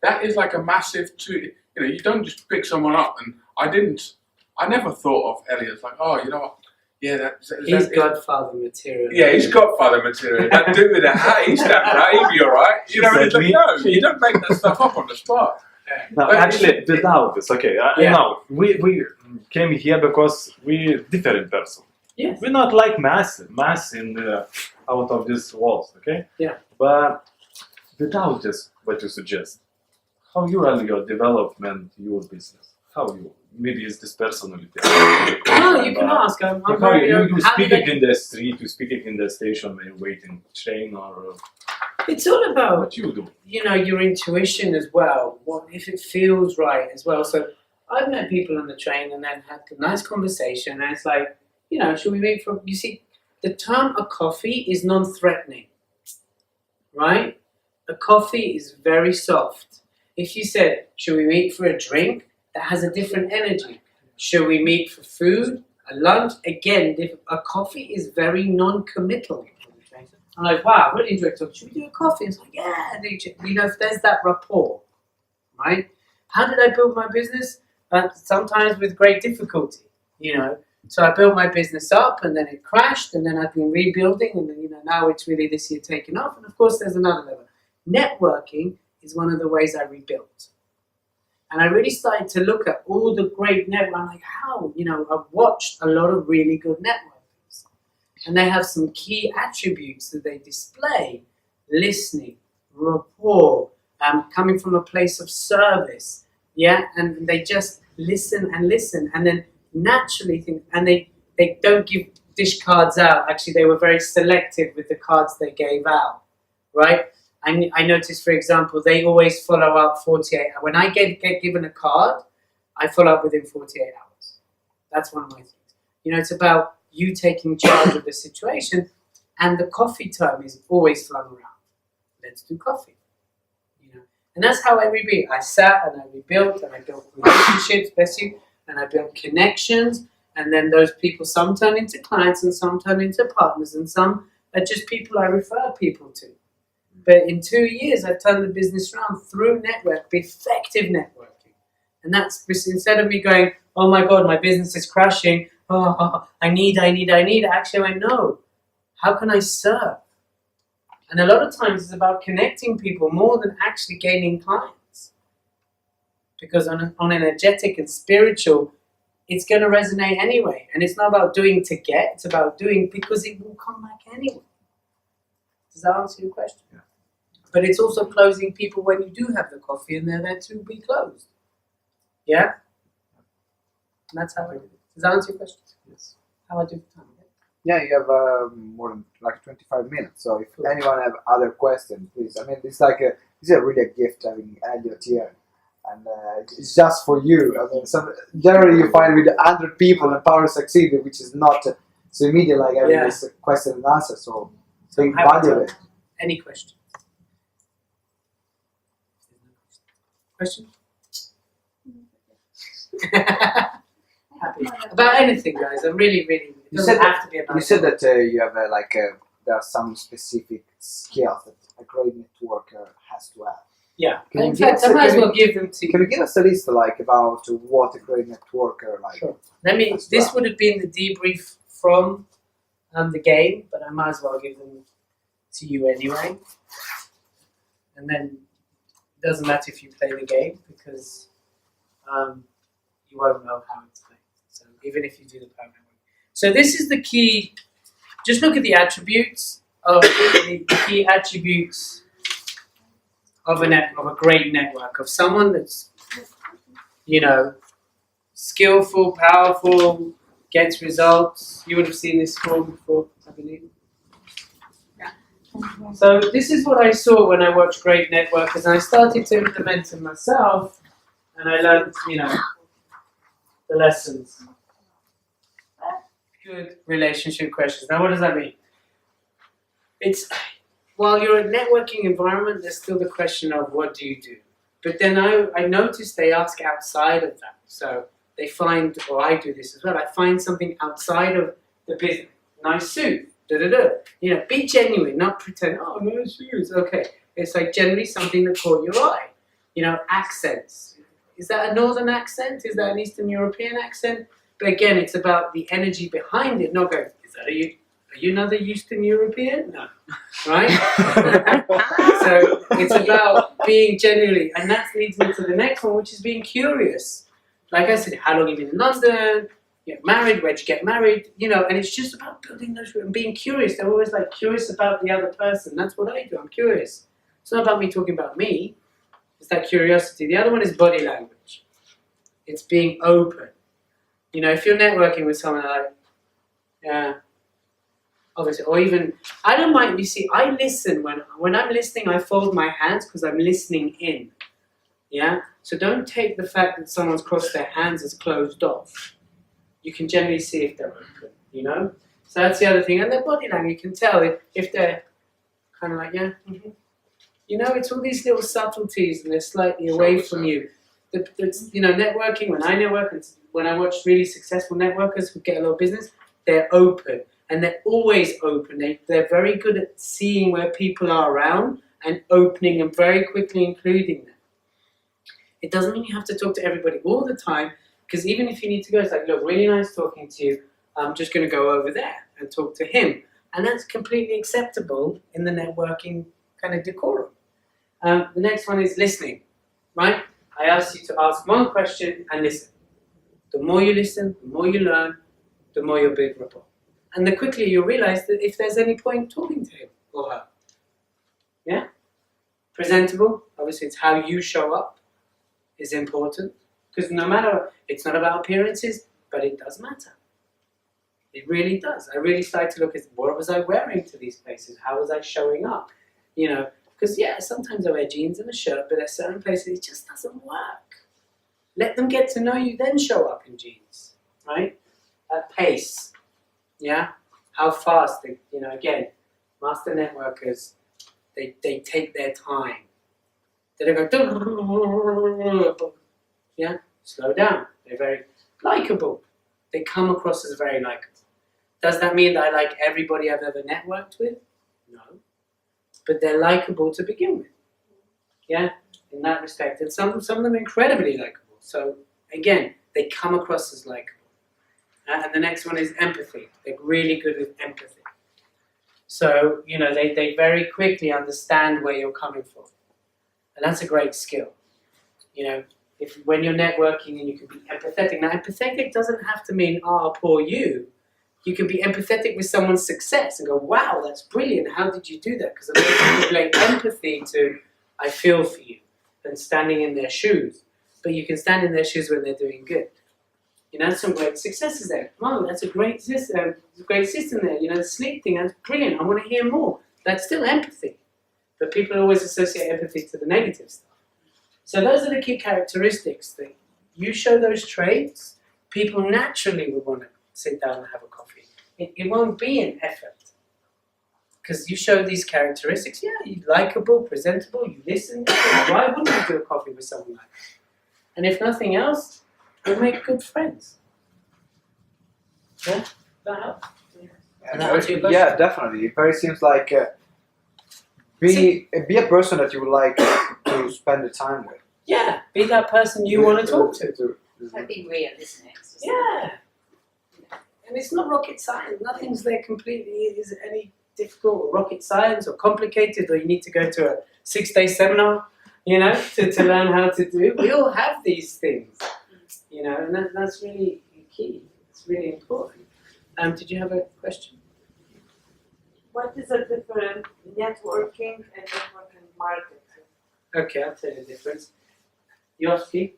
That is like a massive you don't just pick someone up, and I never thought of Elliot like, oh, you know what, yeah, he's godfather material. Yeah, he's godfather material. That dude with the hat, he's that right, he'll be alright. It's like, no, you don't make that stuff up on the spot. No, actually, without this, okay, we came here because we different person. Yes. We're not like mass in out of these walls, okay? Yeah. But without this, what you suggest, how you run your development, your business, how you maybe it's this personality. No, you can ask. I'm How very you open. How speak did it in the street, you speak it in the station when you're waiting train, or It's all about, what you do. you know, your intuition as well. What if it feels right as well? So I've met people on the train and then had a nice conversation, and it's like, you know, should we meet for? You see, the term a coffee is non-threatening, right? A coffee is very soft. If you said, should we meet for a drink, that has a different energy. Should we meet for food, a lunch? Again, a coffee is very non-committal. I'm like, wow, really enjoy talking. Should we do a coffee? It's like, yeah. You know, if there's that rapport, right? How did I build my business? Sometimes with great difficulty, you know. So I built my business up, and then it crashed, and then I've been rebuilding, and then, you know, now it's really this year taken off. And of course, there's another level. Networking is one of the ways I rebuilt. And I really started to look at all the great networks. I'm like, how? You know, I've watched a lot of really good networkers. And they have some key attributes that they display. Listening, rapport, coming from a place of service. Yeah, and they just listen, and then naturally think, and they don't give dish cards out. Actually, they were very selective with the cards they gave out, right? I noticed, for example, they always follow up 48 hours. When I get given a card, I follow up within 48 hours. That's one of my things. You know, it's about you taking charge of the situation, and the coffee term is always flung around. Let's do coffee. You know, and that's how I rebuilt. I sat and I rebuilt, and I built relationships, bless you, and I built connections, and then those people, some turn into clients, and some turn into partners, and some are just people I refer people to. But in 2 years, I've turned the business around through effective networking. And that's instead of me going, oh my God, my business is crashing. Oh, I need. Actually, I know. How can I serve? And a lot of times it's about connecting people more than actually gaining clients. Because on energetic and spiritual, it's going to resonate anyway. And it's not about doing to get, it's about doing because it will come back anyway. Does that answer your question? Yeah. But it's also closing people when you do have the coffee and they're there to be closed. Yeah? And that's how I do it. Does that answer your question? Yes. How I do the time. Yeah, you have more than like 25 minutes. So if anyone have other questions, please. I mean, it's like it's really a gift having Elliot here, and it's just for you. I mean, generally you find with 100 people and Power Succeed, which is not so immediate like having this question and answer. So think value of it. Any questions? Question? Happy. About anything, guys. I'm really. It doesn't have to be about. You said that you have there are some specific skills that a great networker has to have. Yeah. Can you In give fact, us I might as well give them to you. Can you give us a list like about what a great networker like? Sure. This would have been the debrief from the game, but I might as well give them to you anyway. And then it doesn't matter if you play the game because you won't know how it's played. So even if you do the power network. So this is the key. Just look at the attributes of the key attributes of a great network, of someone that's, you know, skillful, powerful, gets results. You would have seen this form before, I believe. So this is what I saw when I watched great networkers, and I started to implement it myself, and I learned, you know, the lessons. Good relationship questions. Now, what does that mean? It's while you're in a networking environment, there's still the question of what do you do. But then I noticed they ask outside of that. So they find, or I do this as well. I find something outside of the business. Nice suit. You know, be genuine, not pretend. Oh, nice shoes. Okay, it's like generally something that caught your eye. You know, accents. Is that a northern accent? Is that an Eastern European accent? But again, it's about the energy behind it. Not going. Is that are you another Eastern European? No, right? So it's about being genuinely, and that leads me to the next one, which is being curious. Like I said, how long have you been in London? Get married, where'd you get married? You know, and it's just about building those and being curious. They're always like curious about the other person. That's what I do. I'm curious. It's not about me talking about me. It's that curiosity. The other one is body language. It's being open. You know, if you're networking with someone like, yeah, obviously, or even, I don't mind, you see, I listen, when I'm listening, I fold my hands because I'm listening in, yeah? So don't take the fact that someone's crossed their hands as closed off. You can generally see if they're open, you know? So that's the other thing, and their body language, you can tell if they're kind of like, yeah, You know, it's all these little subtleties and they're slightly away from you. That's, you know, networking, when I network and when I watch really successful networkers who get a lot of business, they're open. And they're always open. They're very good at seeing where people are around and opening and very quickly including them. It doesn't mean you have to talk to everybody all the time, because even if you need to go, it's like, look, really nice talking to you. I'm just going to go over there and talk to him. And that's completely acceptable in the networking kind of decorum. The next one is listening, right? I asked you to ask one question and listen. The more you listen, the more you learn, the more you build rapport. And the quicker you realize that if there's any point talking to him or her. Yeah? Presentable, obviously it's how you show up is important. Because no matter, it's not about appearances, but it does matter. It really does. I really started to look at what was I wearing to these places? How was I showing up? You know, because yeah, sometimes I wear jeans and a shirt, but at certain places it just doesn't work. Let them get to know you, then show up in jeans, right? At pace, yeah? How fast, you know, again, master networkers, they take their time. They don't go, yeah? Slow down. They're very likable. They come across as very likable. Does that mean that I like everybody I've ever networked with? No. But they're likable to begin with. Yeah? In that respect. And some of them are incredibly likable. So, again, they come across as likable. And the next one is empathy. They're really good with empathy. So, you know, they very quickly understand where you're coming from. And that's a great skill. You know, when you're networking and you can be empathetic. Now, empathetic doesn't have to mean, oh, poor you. You can be empathetic with someone's success and go, wow, that's brilliant. How did you do that? Because I'm going to relate empathy to, I feel for you, and standing in their shoes. But you can stand in their shoes when they're doing good. You know, some great successes there. Oh, that's a great system there. You know, the sleep thing, that's brilliant. I want to hear more. That's still empathy. But people always associate empathy to the negative stuff. So those are the key characteristics. That you show those traits, people naturally will want to sit down and have a coffee. It won't be an effort. Because you show these characteristics, yeah, you're likable, presentable, you listen. Why wouldn't you do a coffee with someone like that? And if nothing else, you'll make good friends. Yeah? That helps? Yeah, definitely. It very seems like be a person that you would like to spend the time with. Yeah, be that person you want to talk to. So be real, isn't it? Yeah. And it's not rocket science. Nothing's there completely is any difficult or rocket science or complicated, or you need to go to a 6-day seminar, you know, to learn how to do. We all have these things, you know, and that's really key. It's really important. Did you have a question? What is the difference networking and networking marketing? Okay, I'll tell you the difference. Yoski?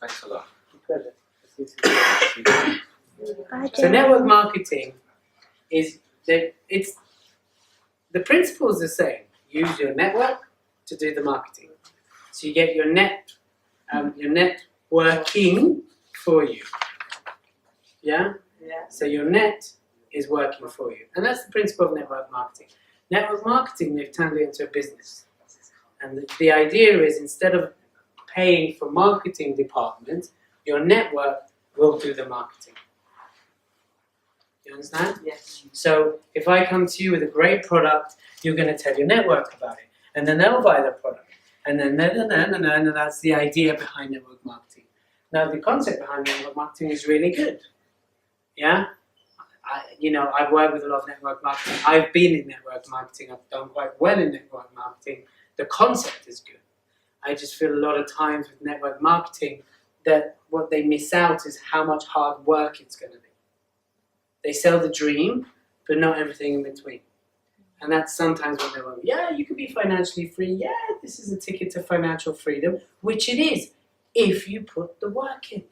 Thanks a lot. Pleasure. So network marketing is the principle is the same. Use your network to do the marketing. So you get your networking for you. Yeah? Yeah. So your net is working for you. And that's the principle of network marketing. Network marketing, they've turned it into a business. And the idea is instead of paying for marketing department, your network will do the marketing. You understand? Yes. So if I come to you with a great product, you're going to tell your network about it. And then they'll buy the product. And then that's the idea behind network marketing. Now the concept behind network marketing is really good. Yeah? I've worked with a lot of network marketing. I've been in network marketing. I've done quite well in network marketing. The concept is good. I just feel a lot of times with network marketing that what they miss out is how much hard work it's going to be. They sell the dream, but not everything in between. And that's sometimes when they're you can be financially free. Yeah, this is a ticket to financial freedom, which it is. if you put the work in.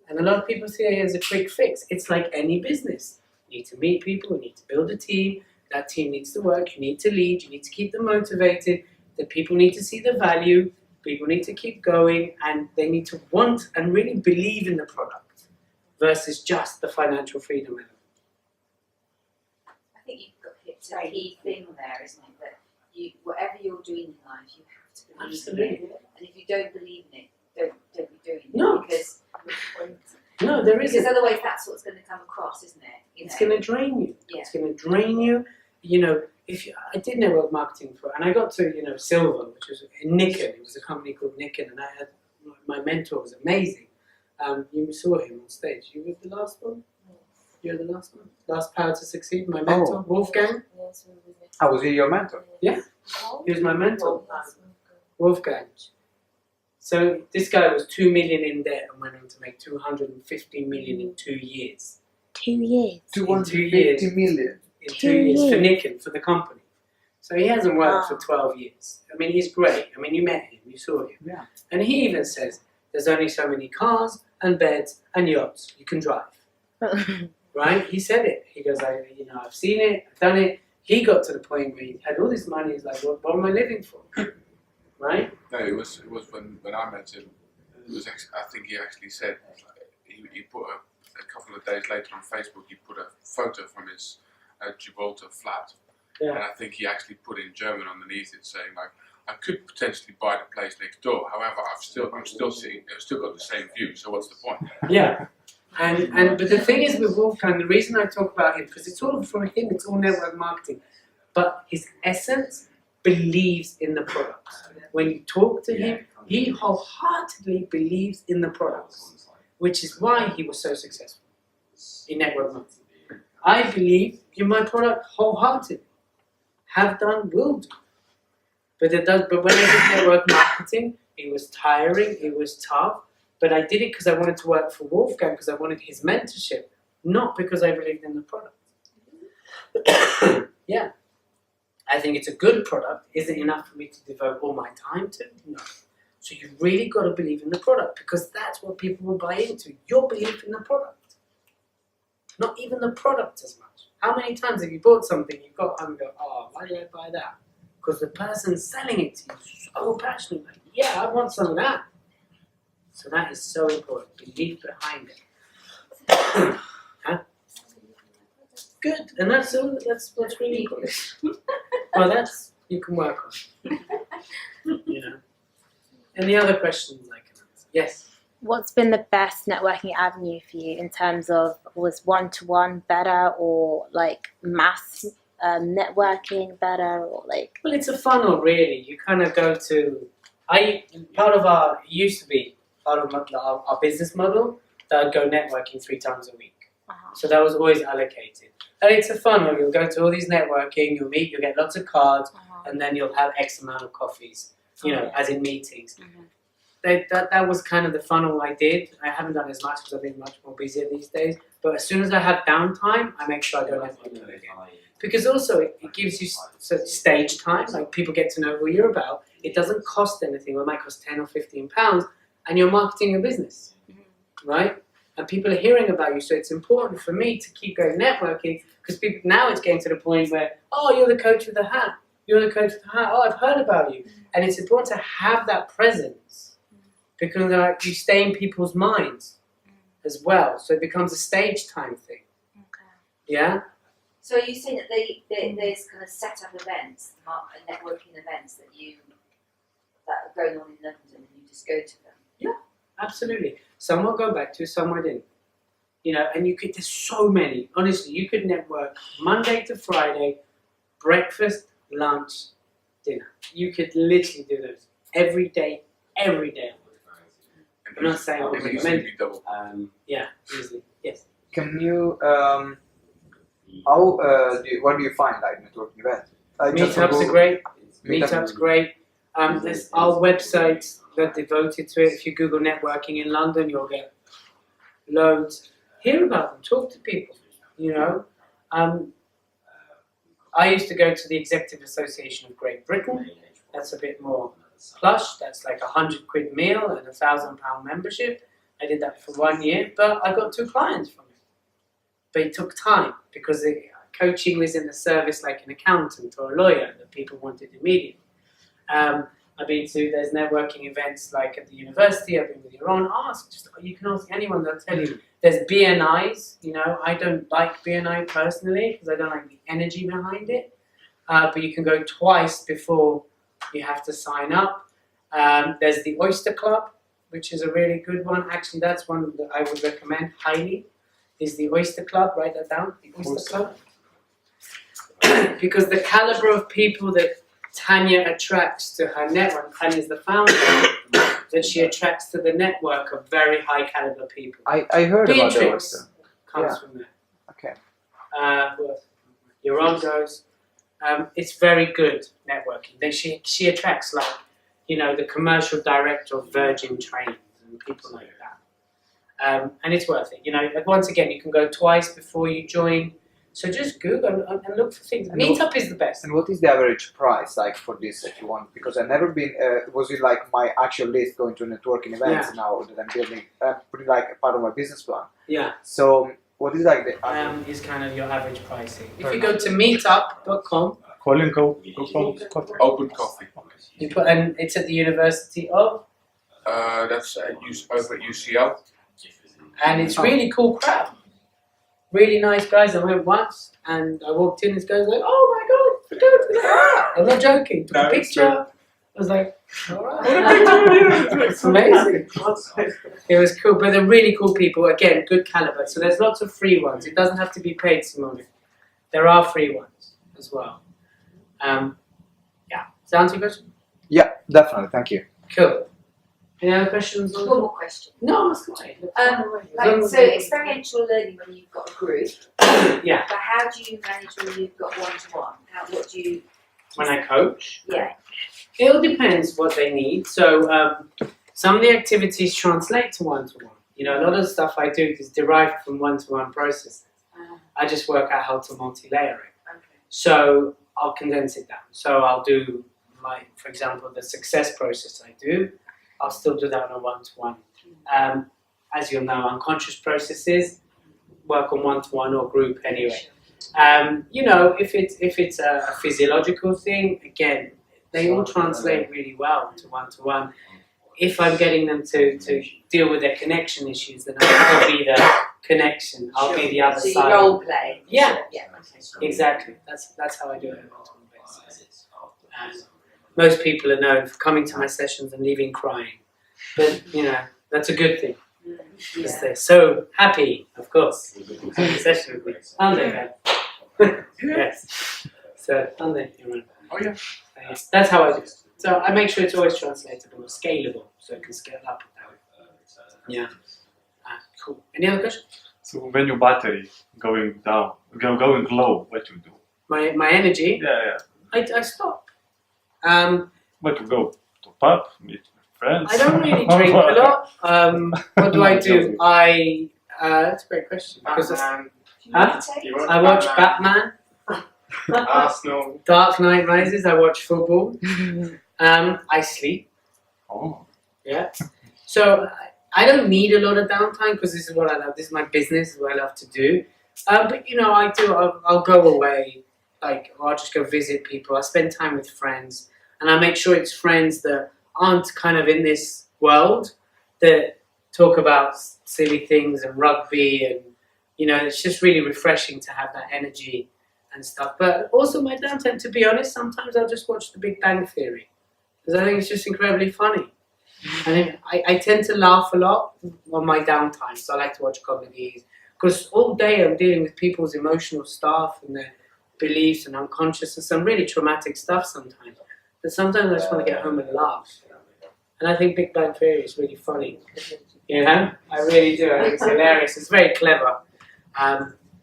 And a lot of people see it as a quick fix. It's like any business. You need to meet people, you need to build a team, that team needs to work, you need to lead, you need to keep them motivated, the people need to see the value, people need to keep going, and they need to want and really believe in the product versus just the financial freedom element. I think you've got hit a key thing there, isn't it? That you, whatever you're doing in life, you have to believe Absolutely. in it. And if you don't believe in it, don't be doing it. No. Because There because isn't. otherwise that's what's going to come across, isn't it? It's going to drain you. Yeah. It's going to drain you. If you, I did network marketing and I got to Silver, which was Nikon. It was a company called Nikon, and I had my mentor was amazing. You saw him on stage. You were the last one. You were the last one. Last Power to Succeed. My mentor, Wolfgang. Was he your mentor? Yeah, he was my mentor. Wolfgang. So this guy was 2 million in debt and went on to make 250 million in 2 years. 2 years. 250 million. In 2 2 years for years. Nikon, for the company. So he hasn't worked for 12 years. I mean, he's great. I mean, you met him, you saw him. Yeah. And he even says, there's only so many cars and beds and yachts you can drive. Right? He said it. He goes, I've seen it, I've done it. He got to the point where he had all this money. He's like, what am I living for? Right? No, it was when I met him. It was I think he actually said he put a couple of days later on Facebook. He put a photo from his Gibraltar flat, Yeah. and I think he actually put in German underneath it, saying like, I could potentially buy the place next door. However, I'm still sitting. I've still got the same view. So what's the point? Yeah. But the thing is with Wolfgang, the reason I talk about him, because it's all for him, it's all network marketing. But his essence believes in the product. When you talk to him, he wholeheartedly believes in the product, which is why he was so successful in network marketing. I believe in my product wholeheartedly. Have done, will do. But when I did network marketing, it was tiring, it was tough. But I did it because I wanted to work for Wolfgang, because I wanted his mentorship, not because I believed in the product. Yeah. I think it's a good product. Is it enough for me to devote all my time to? No. So you've really got to believe in the product, because that's what people will buy into. Your belief in the product. Not even the product as much. How many times have you bought something, you've got home and go, oh, why did I buy that? Because the person selling it to you is so passionate. Like, yeah, I want some of that. So that is so important. Belief behind it. Huh? Good. And that's all. That's what's really good. Well, that's you can work on. Any other questions I can answer? Yes. What's been the best networking avenue for you in terms of, was one-to-one better, or like mass networking better, or like? Well, it's a funnel, really. You kind of go to. It used to be part of our business model that I'd go networking 3 times a week. So that was always allocated. And it's a funnel. You'll go to all these networking, you'll meet, you'll get lots of cards, and then you'll have X amount of coffees, as in meetings. That was kind of the funnel I did. I haven't done as much because I've been much more busier these days. But as soon as I have downtime, I make sure I go networking again. Because also it gives you stage time, like people get to know who you're about. It doesn't cost anything. It might cost 10 or 15 pounds, and you're marketing your business, right? And people are hearing about you, so it's important for me to keep going networking, because people now it's getting to the point where, oh, you're the coach with the hat. You're the coach with the hat. Oh, I've heard about you. And it's important to have that presence, because you stay in people's minds as well. So it becomes a stage time thing. Yeah? So are you saying that there's kind of set up events, networking events that are going on in London, and you just go to them? Yeah, absolutely. Some I'll go back to, some I didn't. And there's so many. Honestly, you could network Monday to Friday, breakfast, lunch, dinner. You could literally do those every day. I'm not saying I recommend it. Yeah, easily. Yes. Can you what do you find like networking events? Meetups are great. Meetups are great. There's our websites that are devoted to it. If you Google networking in London, you'll get loads. Hear about them. Talk to people. I used to go to the Executive Association of Great Britain. That's a bit more Plush, that's like £100 meal and £1,000 membership. I did that for 1 year, but I got 2 clients from it. But it took time because the coaching was in the service like an accountant or a lawyer that people wanted immediately. I've been to, there's networking events like at the university, I've been with your own, you can ask anyone, they'll tell you. There's BNIs, you know, I don't like BNI personally because I don't like the energy behind it. But you can go twice before you have to sign up. There's the Oyster Club, which is a really good one. Actually, that's one that I would recommend highly, is the Oyster Club. Write that down, the Oyster Club. Because the caliber of people that Tanya attracts to her network, Tanya's the founder, that she attracts to the network of very high caliber people. I heard about the Beatrix Oyster. comes from there. Okay. Your own goes. It's very good networking. Then she attracts like, you know, the commercial director of Virgin Trains and people like that. And it's worth it. You know, once again, you can go twice before you join. So just Google and look for things. Meetup is the best. And what is the average price like for this if you want? Because I've never been, was it like my actual list going to networking events now that I'm building, putting like a part of my business plan? Yeah. So what is like the is kind of your average pricing. If you go to meetup.com, Open coffee. you put, and it's at the University of, That's over at UCL. and it's really cool crowd. Really nice guys. I went once and I walked in, this guy's like, oh my god, I'm not joking. Took a picture. I was like, alright. It's amazing. It was cool, but they're really cool people. Again, good caliber. So there's lots of free ones. It doesn't have to be paid, Simone. There are free ones as well. Yeah. Does that answer your question? Yeah, definitely. Thank you. Cool. Any other questions? One more question. No, that's fine. So experiential learning when you've got a group. Yeah. But how do you manage when you've got one-to-one? What do you? When I coach? Yeah. It all depends what they need. So some of the activities translate to one-to-one. You know, a lot of the stuff I do is derived from one-to-one processes. I just work out how to multi-layer it. Okay. So I'll condense it down. So I'll do, for example, the success process I do. I'll still do that on a one-to-one. As you'll know, unconscious processes work on one-to-one or group anyway. You know, if it's a physiological thing, again, they all translate really well to one-to-one. If I'm getting them to deal with their connection issues, then I'll be the connection. I'll be the other so side. you role play. Yeah. Yeah. Exactly. That's how I do it on a one-to-one basis. Most people are known for coming to my sessions and leaving crying, but you know that's a good thing because they're so happy, of course, to have a session with me. Aren't they, Ben? Yes. So, aren't they? Oh yeah. Yes. That's how I do it. So I make sure it's always translatable and scalable, so it can scale up and down. Yeah. Cool. Any other questions? So when your battery going down, going low, what you do? My energy. Yeah. I stop. What you go to pub, meet friends? I don't really drink a lot. What do I do? That's a great question. Because I watch Batman, Arsenal, Dark Knight Rises. I watch football. I sleep. Oh. Yeah. So I don't need a lot of downtime because this is what I love. This is my business. This is what I love to do. But you know, I'll go away. Like, or I'll just go visit people. I spend time with friends, and I make sure it's friends that aren't kind of in this world that talk about silly things and rugby, and you know, it's just really refreshing to have that energy and stuff. But also my downtime, to be honest, sometimes I'll just watch The Big Bang Theory because I think it's just incredibly funny. And I tend to laugh a lot on my downtime, so I like to watch comedies because all day I'm dealing with people's emotional stuff and their beliefs and unconscious and some really traumatic stuff sometimes. But sometimes I just want to get home and laugh. And I think Big Bang Theory is really funny. You know? I really do. I think it's hilarious. It's very clever.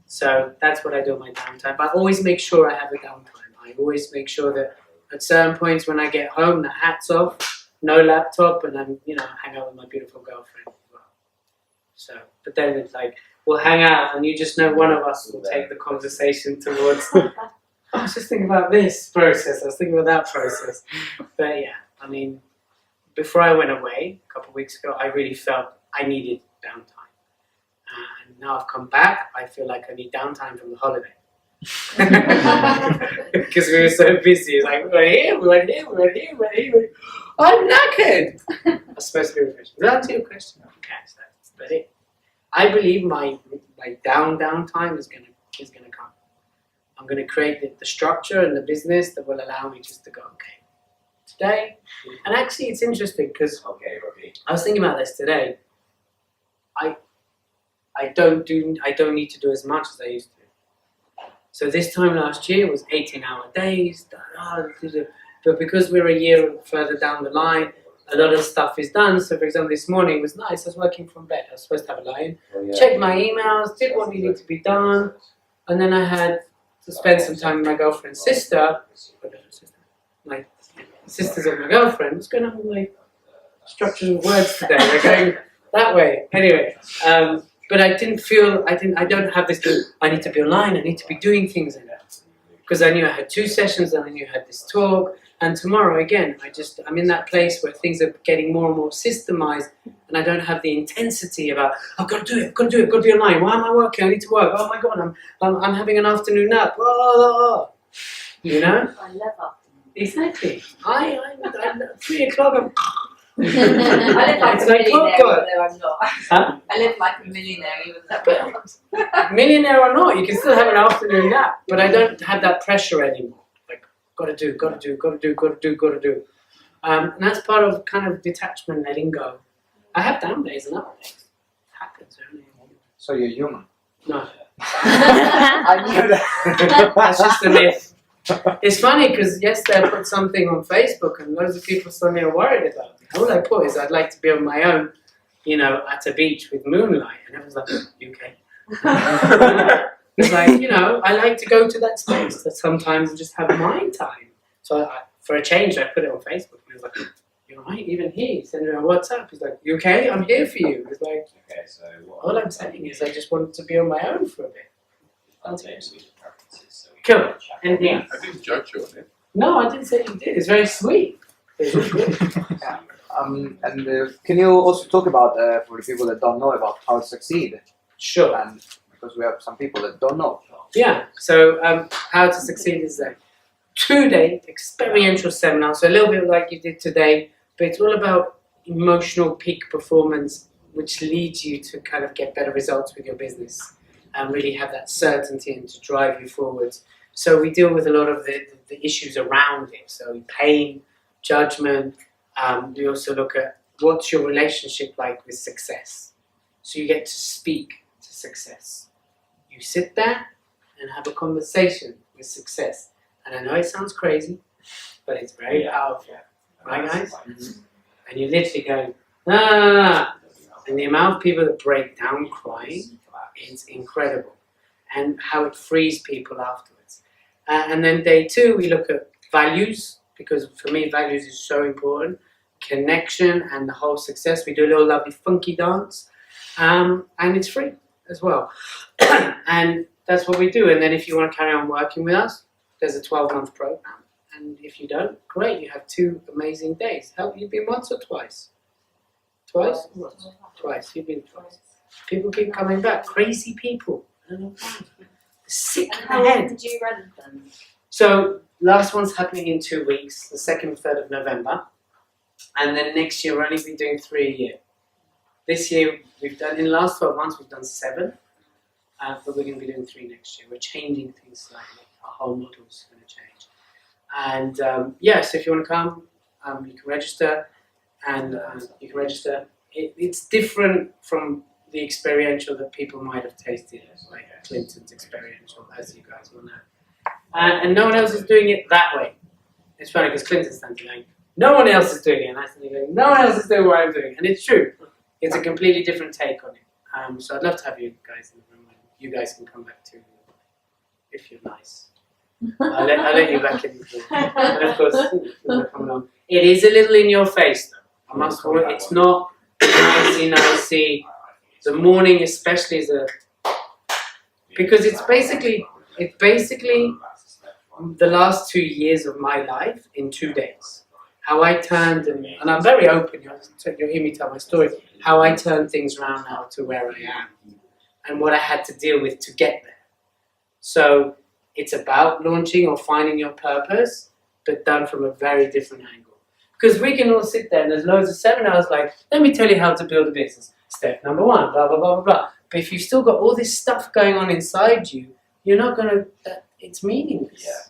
So that's what I do on my downtime. But I always make sure I have a downtime. I always make sure that at certain points when I get home, the hat's off, no laptop, and I'm, you know, hang out with my beautiful girlfriend as well. So, but then it's like, we'll hang out and you just know one of us will take the conversation towards, I was just thinking about this process, I was thinking about that process. But yeah, I mean, before I went away a couple of weeks ago, I really felt I needed downtime. And now I've come back, I feel like I need downtime from the holiday. Because we were so busy. It's like, we were here, we went here, we went here, we went here. I'm knackered. I'm supposed to be refreshed. Does that answer your question? Okay, so that's it. I believe my downtime is gonna come. I'm gonna create the structure and the business that will allow me just to go, okay, today. And actually it's interesting because I was thinking about this today. I don't need to do as much as I used to. So this time last year was 18-hour days, but because we're a year further down the line, a lot of stuff is done. So for example, this morning was nice. I was working from bed. I was supposed to have a lie-in. Checked my emails, did what needed to be done, and then I had to spend some time with my girlfriend's sister. My sisters of my girlfriend. What's going on with my structures of words today? They're going that way. Anyway, but I don't have this, I need to be online, I need to be doing things in it. Because I knew I had 2 sessions and I knew I had this talk. And tomorrow again, I'm in that place where things are getting more and more systemized and I don't have the intensity about, I've got to do it, I've got to be online. Why am I working? I need to work. Oh my God, I'm having an afternoon nap. Oh, you know? I love afternoon. Exactly. I 3 o'clock, I live like It's a like millionaire, clockwork. even though I'm not. Huh? I live like a millionaire, even though I'm not. Millionaire or not, you can still have an afternoon nap, but I don't have that pressure anymore. Like, gotta do. And that's part of kind of detachment, letting go. I have down days and up days. It happens, really. So you're human. No. I knew that. That's just a myth. It's funny because yesterday I put something on Facebook and loads of people suddenly are worried about me. All I put is I'd like to be on my own, at a beach with moonlight. And everyone's like, UK. It's like, I like to go to that space that sometimes and just have my time. So for a change, I put it on Facebook. And it was like, you're right, even here. He sent me a WhatsApp. He's like, you okay? I'm here for you. It's like, okay, so all I'm saying is I just wanted to be on my own for a bit. That's it. Cool. Anything else? I didn't judge you on it. No, I didn't say you did. It's very sweet. It's really good. And can you also talk about, for the people that don't know, about how to succeed? Sure. And because we have some people that don't know. Yeah. So how to succeed is a 2-day experiential seminar. So a little bit like you did today, but it's all about emotional peak performance, which leads you to kind of get better results with your business and really have that certainty and to drive you forwards. So we deal with a lot of the issues around it. So pain, judgment. We also look at what's your relationship like with success. So you get to speak to success. You sit there and have a conversation with success. And I know it sounds crazy, but it's very powerful. Right, guys? And you're literally going, ah. And the amount of people that break down crying is incredible. And how it frees people afterwards. And then day 2, we look at values, because for me, values is so important. Connection and the whole success. We do a little lovely funky dance. And it's free as well. And that's what we do. And then if you want to carry on working with us, there's a 12-month program. And if you don't, great, you have 2 amazing days. You've been once or twice? Twice? Twice. You've been twice. People keep coming back. Crazy people. I don't know why. Sick in the How head. often do you run them? So last one's happening in 2 weeks, the 2nd and 3rd of November. And then next year we'll only be doing 3 a year. This year we've done, in the last 12 months we've done 7. But we're going to be doing 3 next year. We're changing things slightly. Our whole model's going to change. And so if you want to come, you can register. And you can register. It's different from the experiential that people might have tasted, like Clinton's experiential, as you guys will know. And no one else is doing it that way. It's funny because Clinton's standing going, no one else is doing it. And I'm standing going, no one else is doing what I'm doing. And it's true. It's a completely different take on it. So I'd love to have you guys in the room. And you guys can come back too, if you're nice. I'll let you back in. And of course, people are coming on. It is a little in your face, though. I must warn you, it's not nicey. The morning especially is because it's basically the last 2 years of my life in 2 days. how I turned, and I'm very open, you'll hear me tell my story, how I turned things around now to where I am, and what I had to deal with to get there. So it's about launching or finding your purpose, but done from a very different angle. Because we can all sit there and there's loads of seminars like, let me tell you how to build a business. Step number 1, blah, blah, blah, blah, blah. But if you've still got all this stuff going on inside you, you're not going to, it's meaningless. Yeah.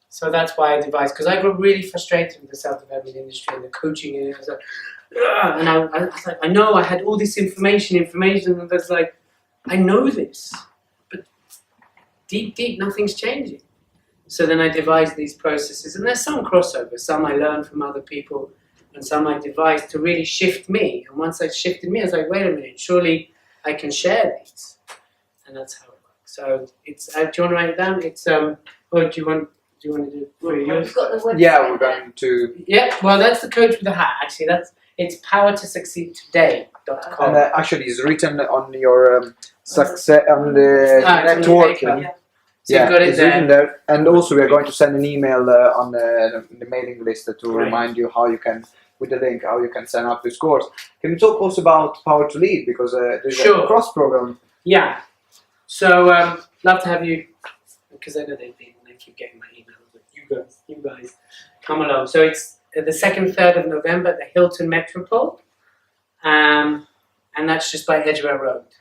So that's why I devised, because I got really frustrated with the self-development industry and the coaching, and I was like, ugh, and I was like, I know I had all this information, and I was like, I know this, but deep, nothing's changing. So then I devised these processes, and there's some crossover. Some I learned from other people, and some I devised to really shift me. And once I shifted me, I was like, wait a minute, surely I can share these, and that's how it works. So it's. Do you want to write it down? It's or do you want to do it for yours? You've got the website Yeah, we're there. going to. Yeah, well, that's the coach with the hat. Actually, it's powertosucceedtoday.com. And actually, it's written on your success on the It's on network. paper. So Yeah, you've got it it's written there. there. And also, we are going to send an email on the mailing list to Great. remind you how you can, with the link, how you can sign up to this course. Can you talk also about Power to Lead? Because there's Sure. a cross program. Yeah. So love to have you, because I know they keep getting my emails. But you guys, come along. So it's the 2nd, 3rd of November at the Hilton Metropole, and that's just by Edgware Road,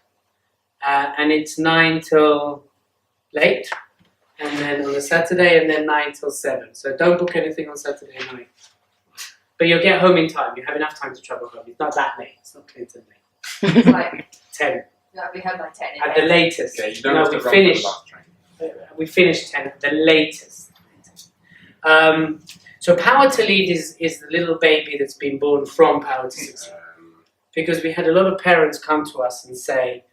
and it's 9 till late, and then on a Saturday, and then 9 till 7. So don't book anything on Saturday night. But you'll get home in time. You have enough time to travel home. It's not that late. It's not Clinton late. It's like, 10 we had like 10 in at the there. latest. Yeah, you don't No, have to we run finished. for the last train. We finished 10 at the latest. So Power to Lead is the little baby that's been born from Power to Succeed. Because we had a lot of parents come to us and say,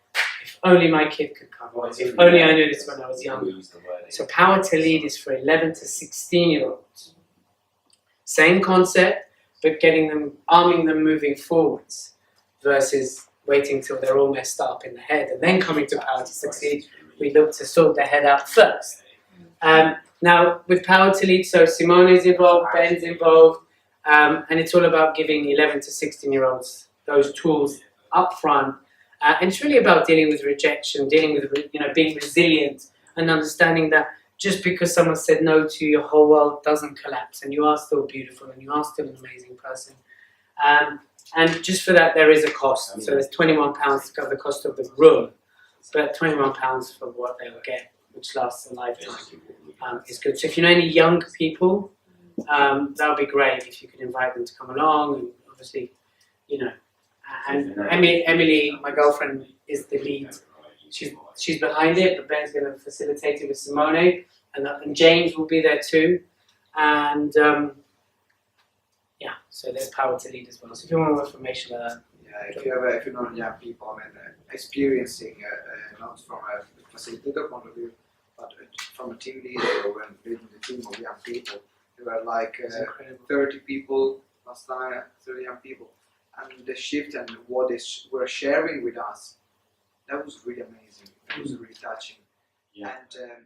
if only my kid could come, or if only I knew this when I was younger. So Power to Lead is for 11 to 16-year-olds. Same concept, but arming them moving forwards, versus waiting till they're all messed up in the head and then coming to Power to Succeed. We look to sort their head out first. Now, with Power to Lead, so Simone's involved, Ben's involved, and it's all about giving 11 to 16-year-olds those tools up front. And it's really about dealing with rejection, dealing with, being resilient, and understanding that just because someone said no to you, your whole world doesn't collapse, and you are still beautiful, and you are still an amazing person. And just for that, there is a cost. So there's £21 to cover the cost of the room, but £21 for what they'll get, which lasts a lifetime, is good. So if you know any young people, that would be great if you could invite them to come along, and obviously, and Emily, my girlfriend, is the lead. She's behind it, but Ben's going to facilitate it with Simone, and James will be there too. And so there's Power to Lead as well. So if you want more information about that. Yeah, if you know young people, experiencing not from a facilitator point of view, but from a team leader or when leading the team of young people. There were like 30 people last time, 30 young people, and the shift and what they were sharing with us, that was really amazing. That was really touching. Yeah. And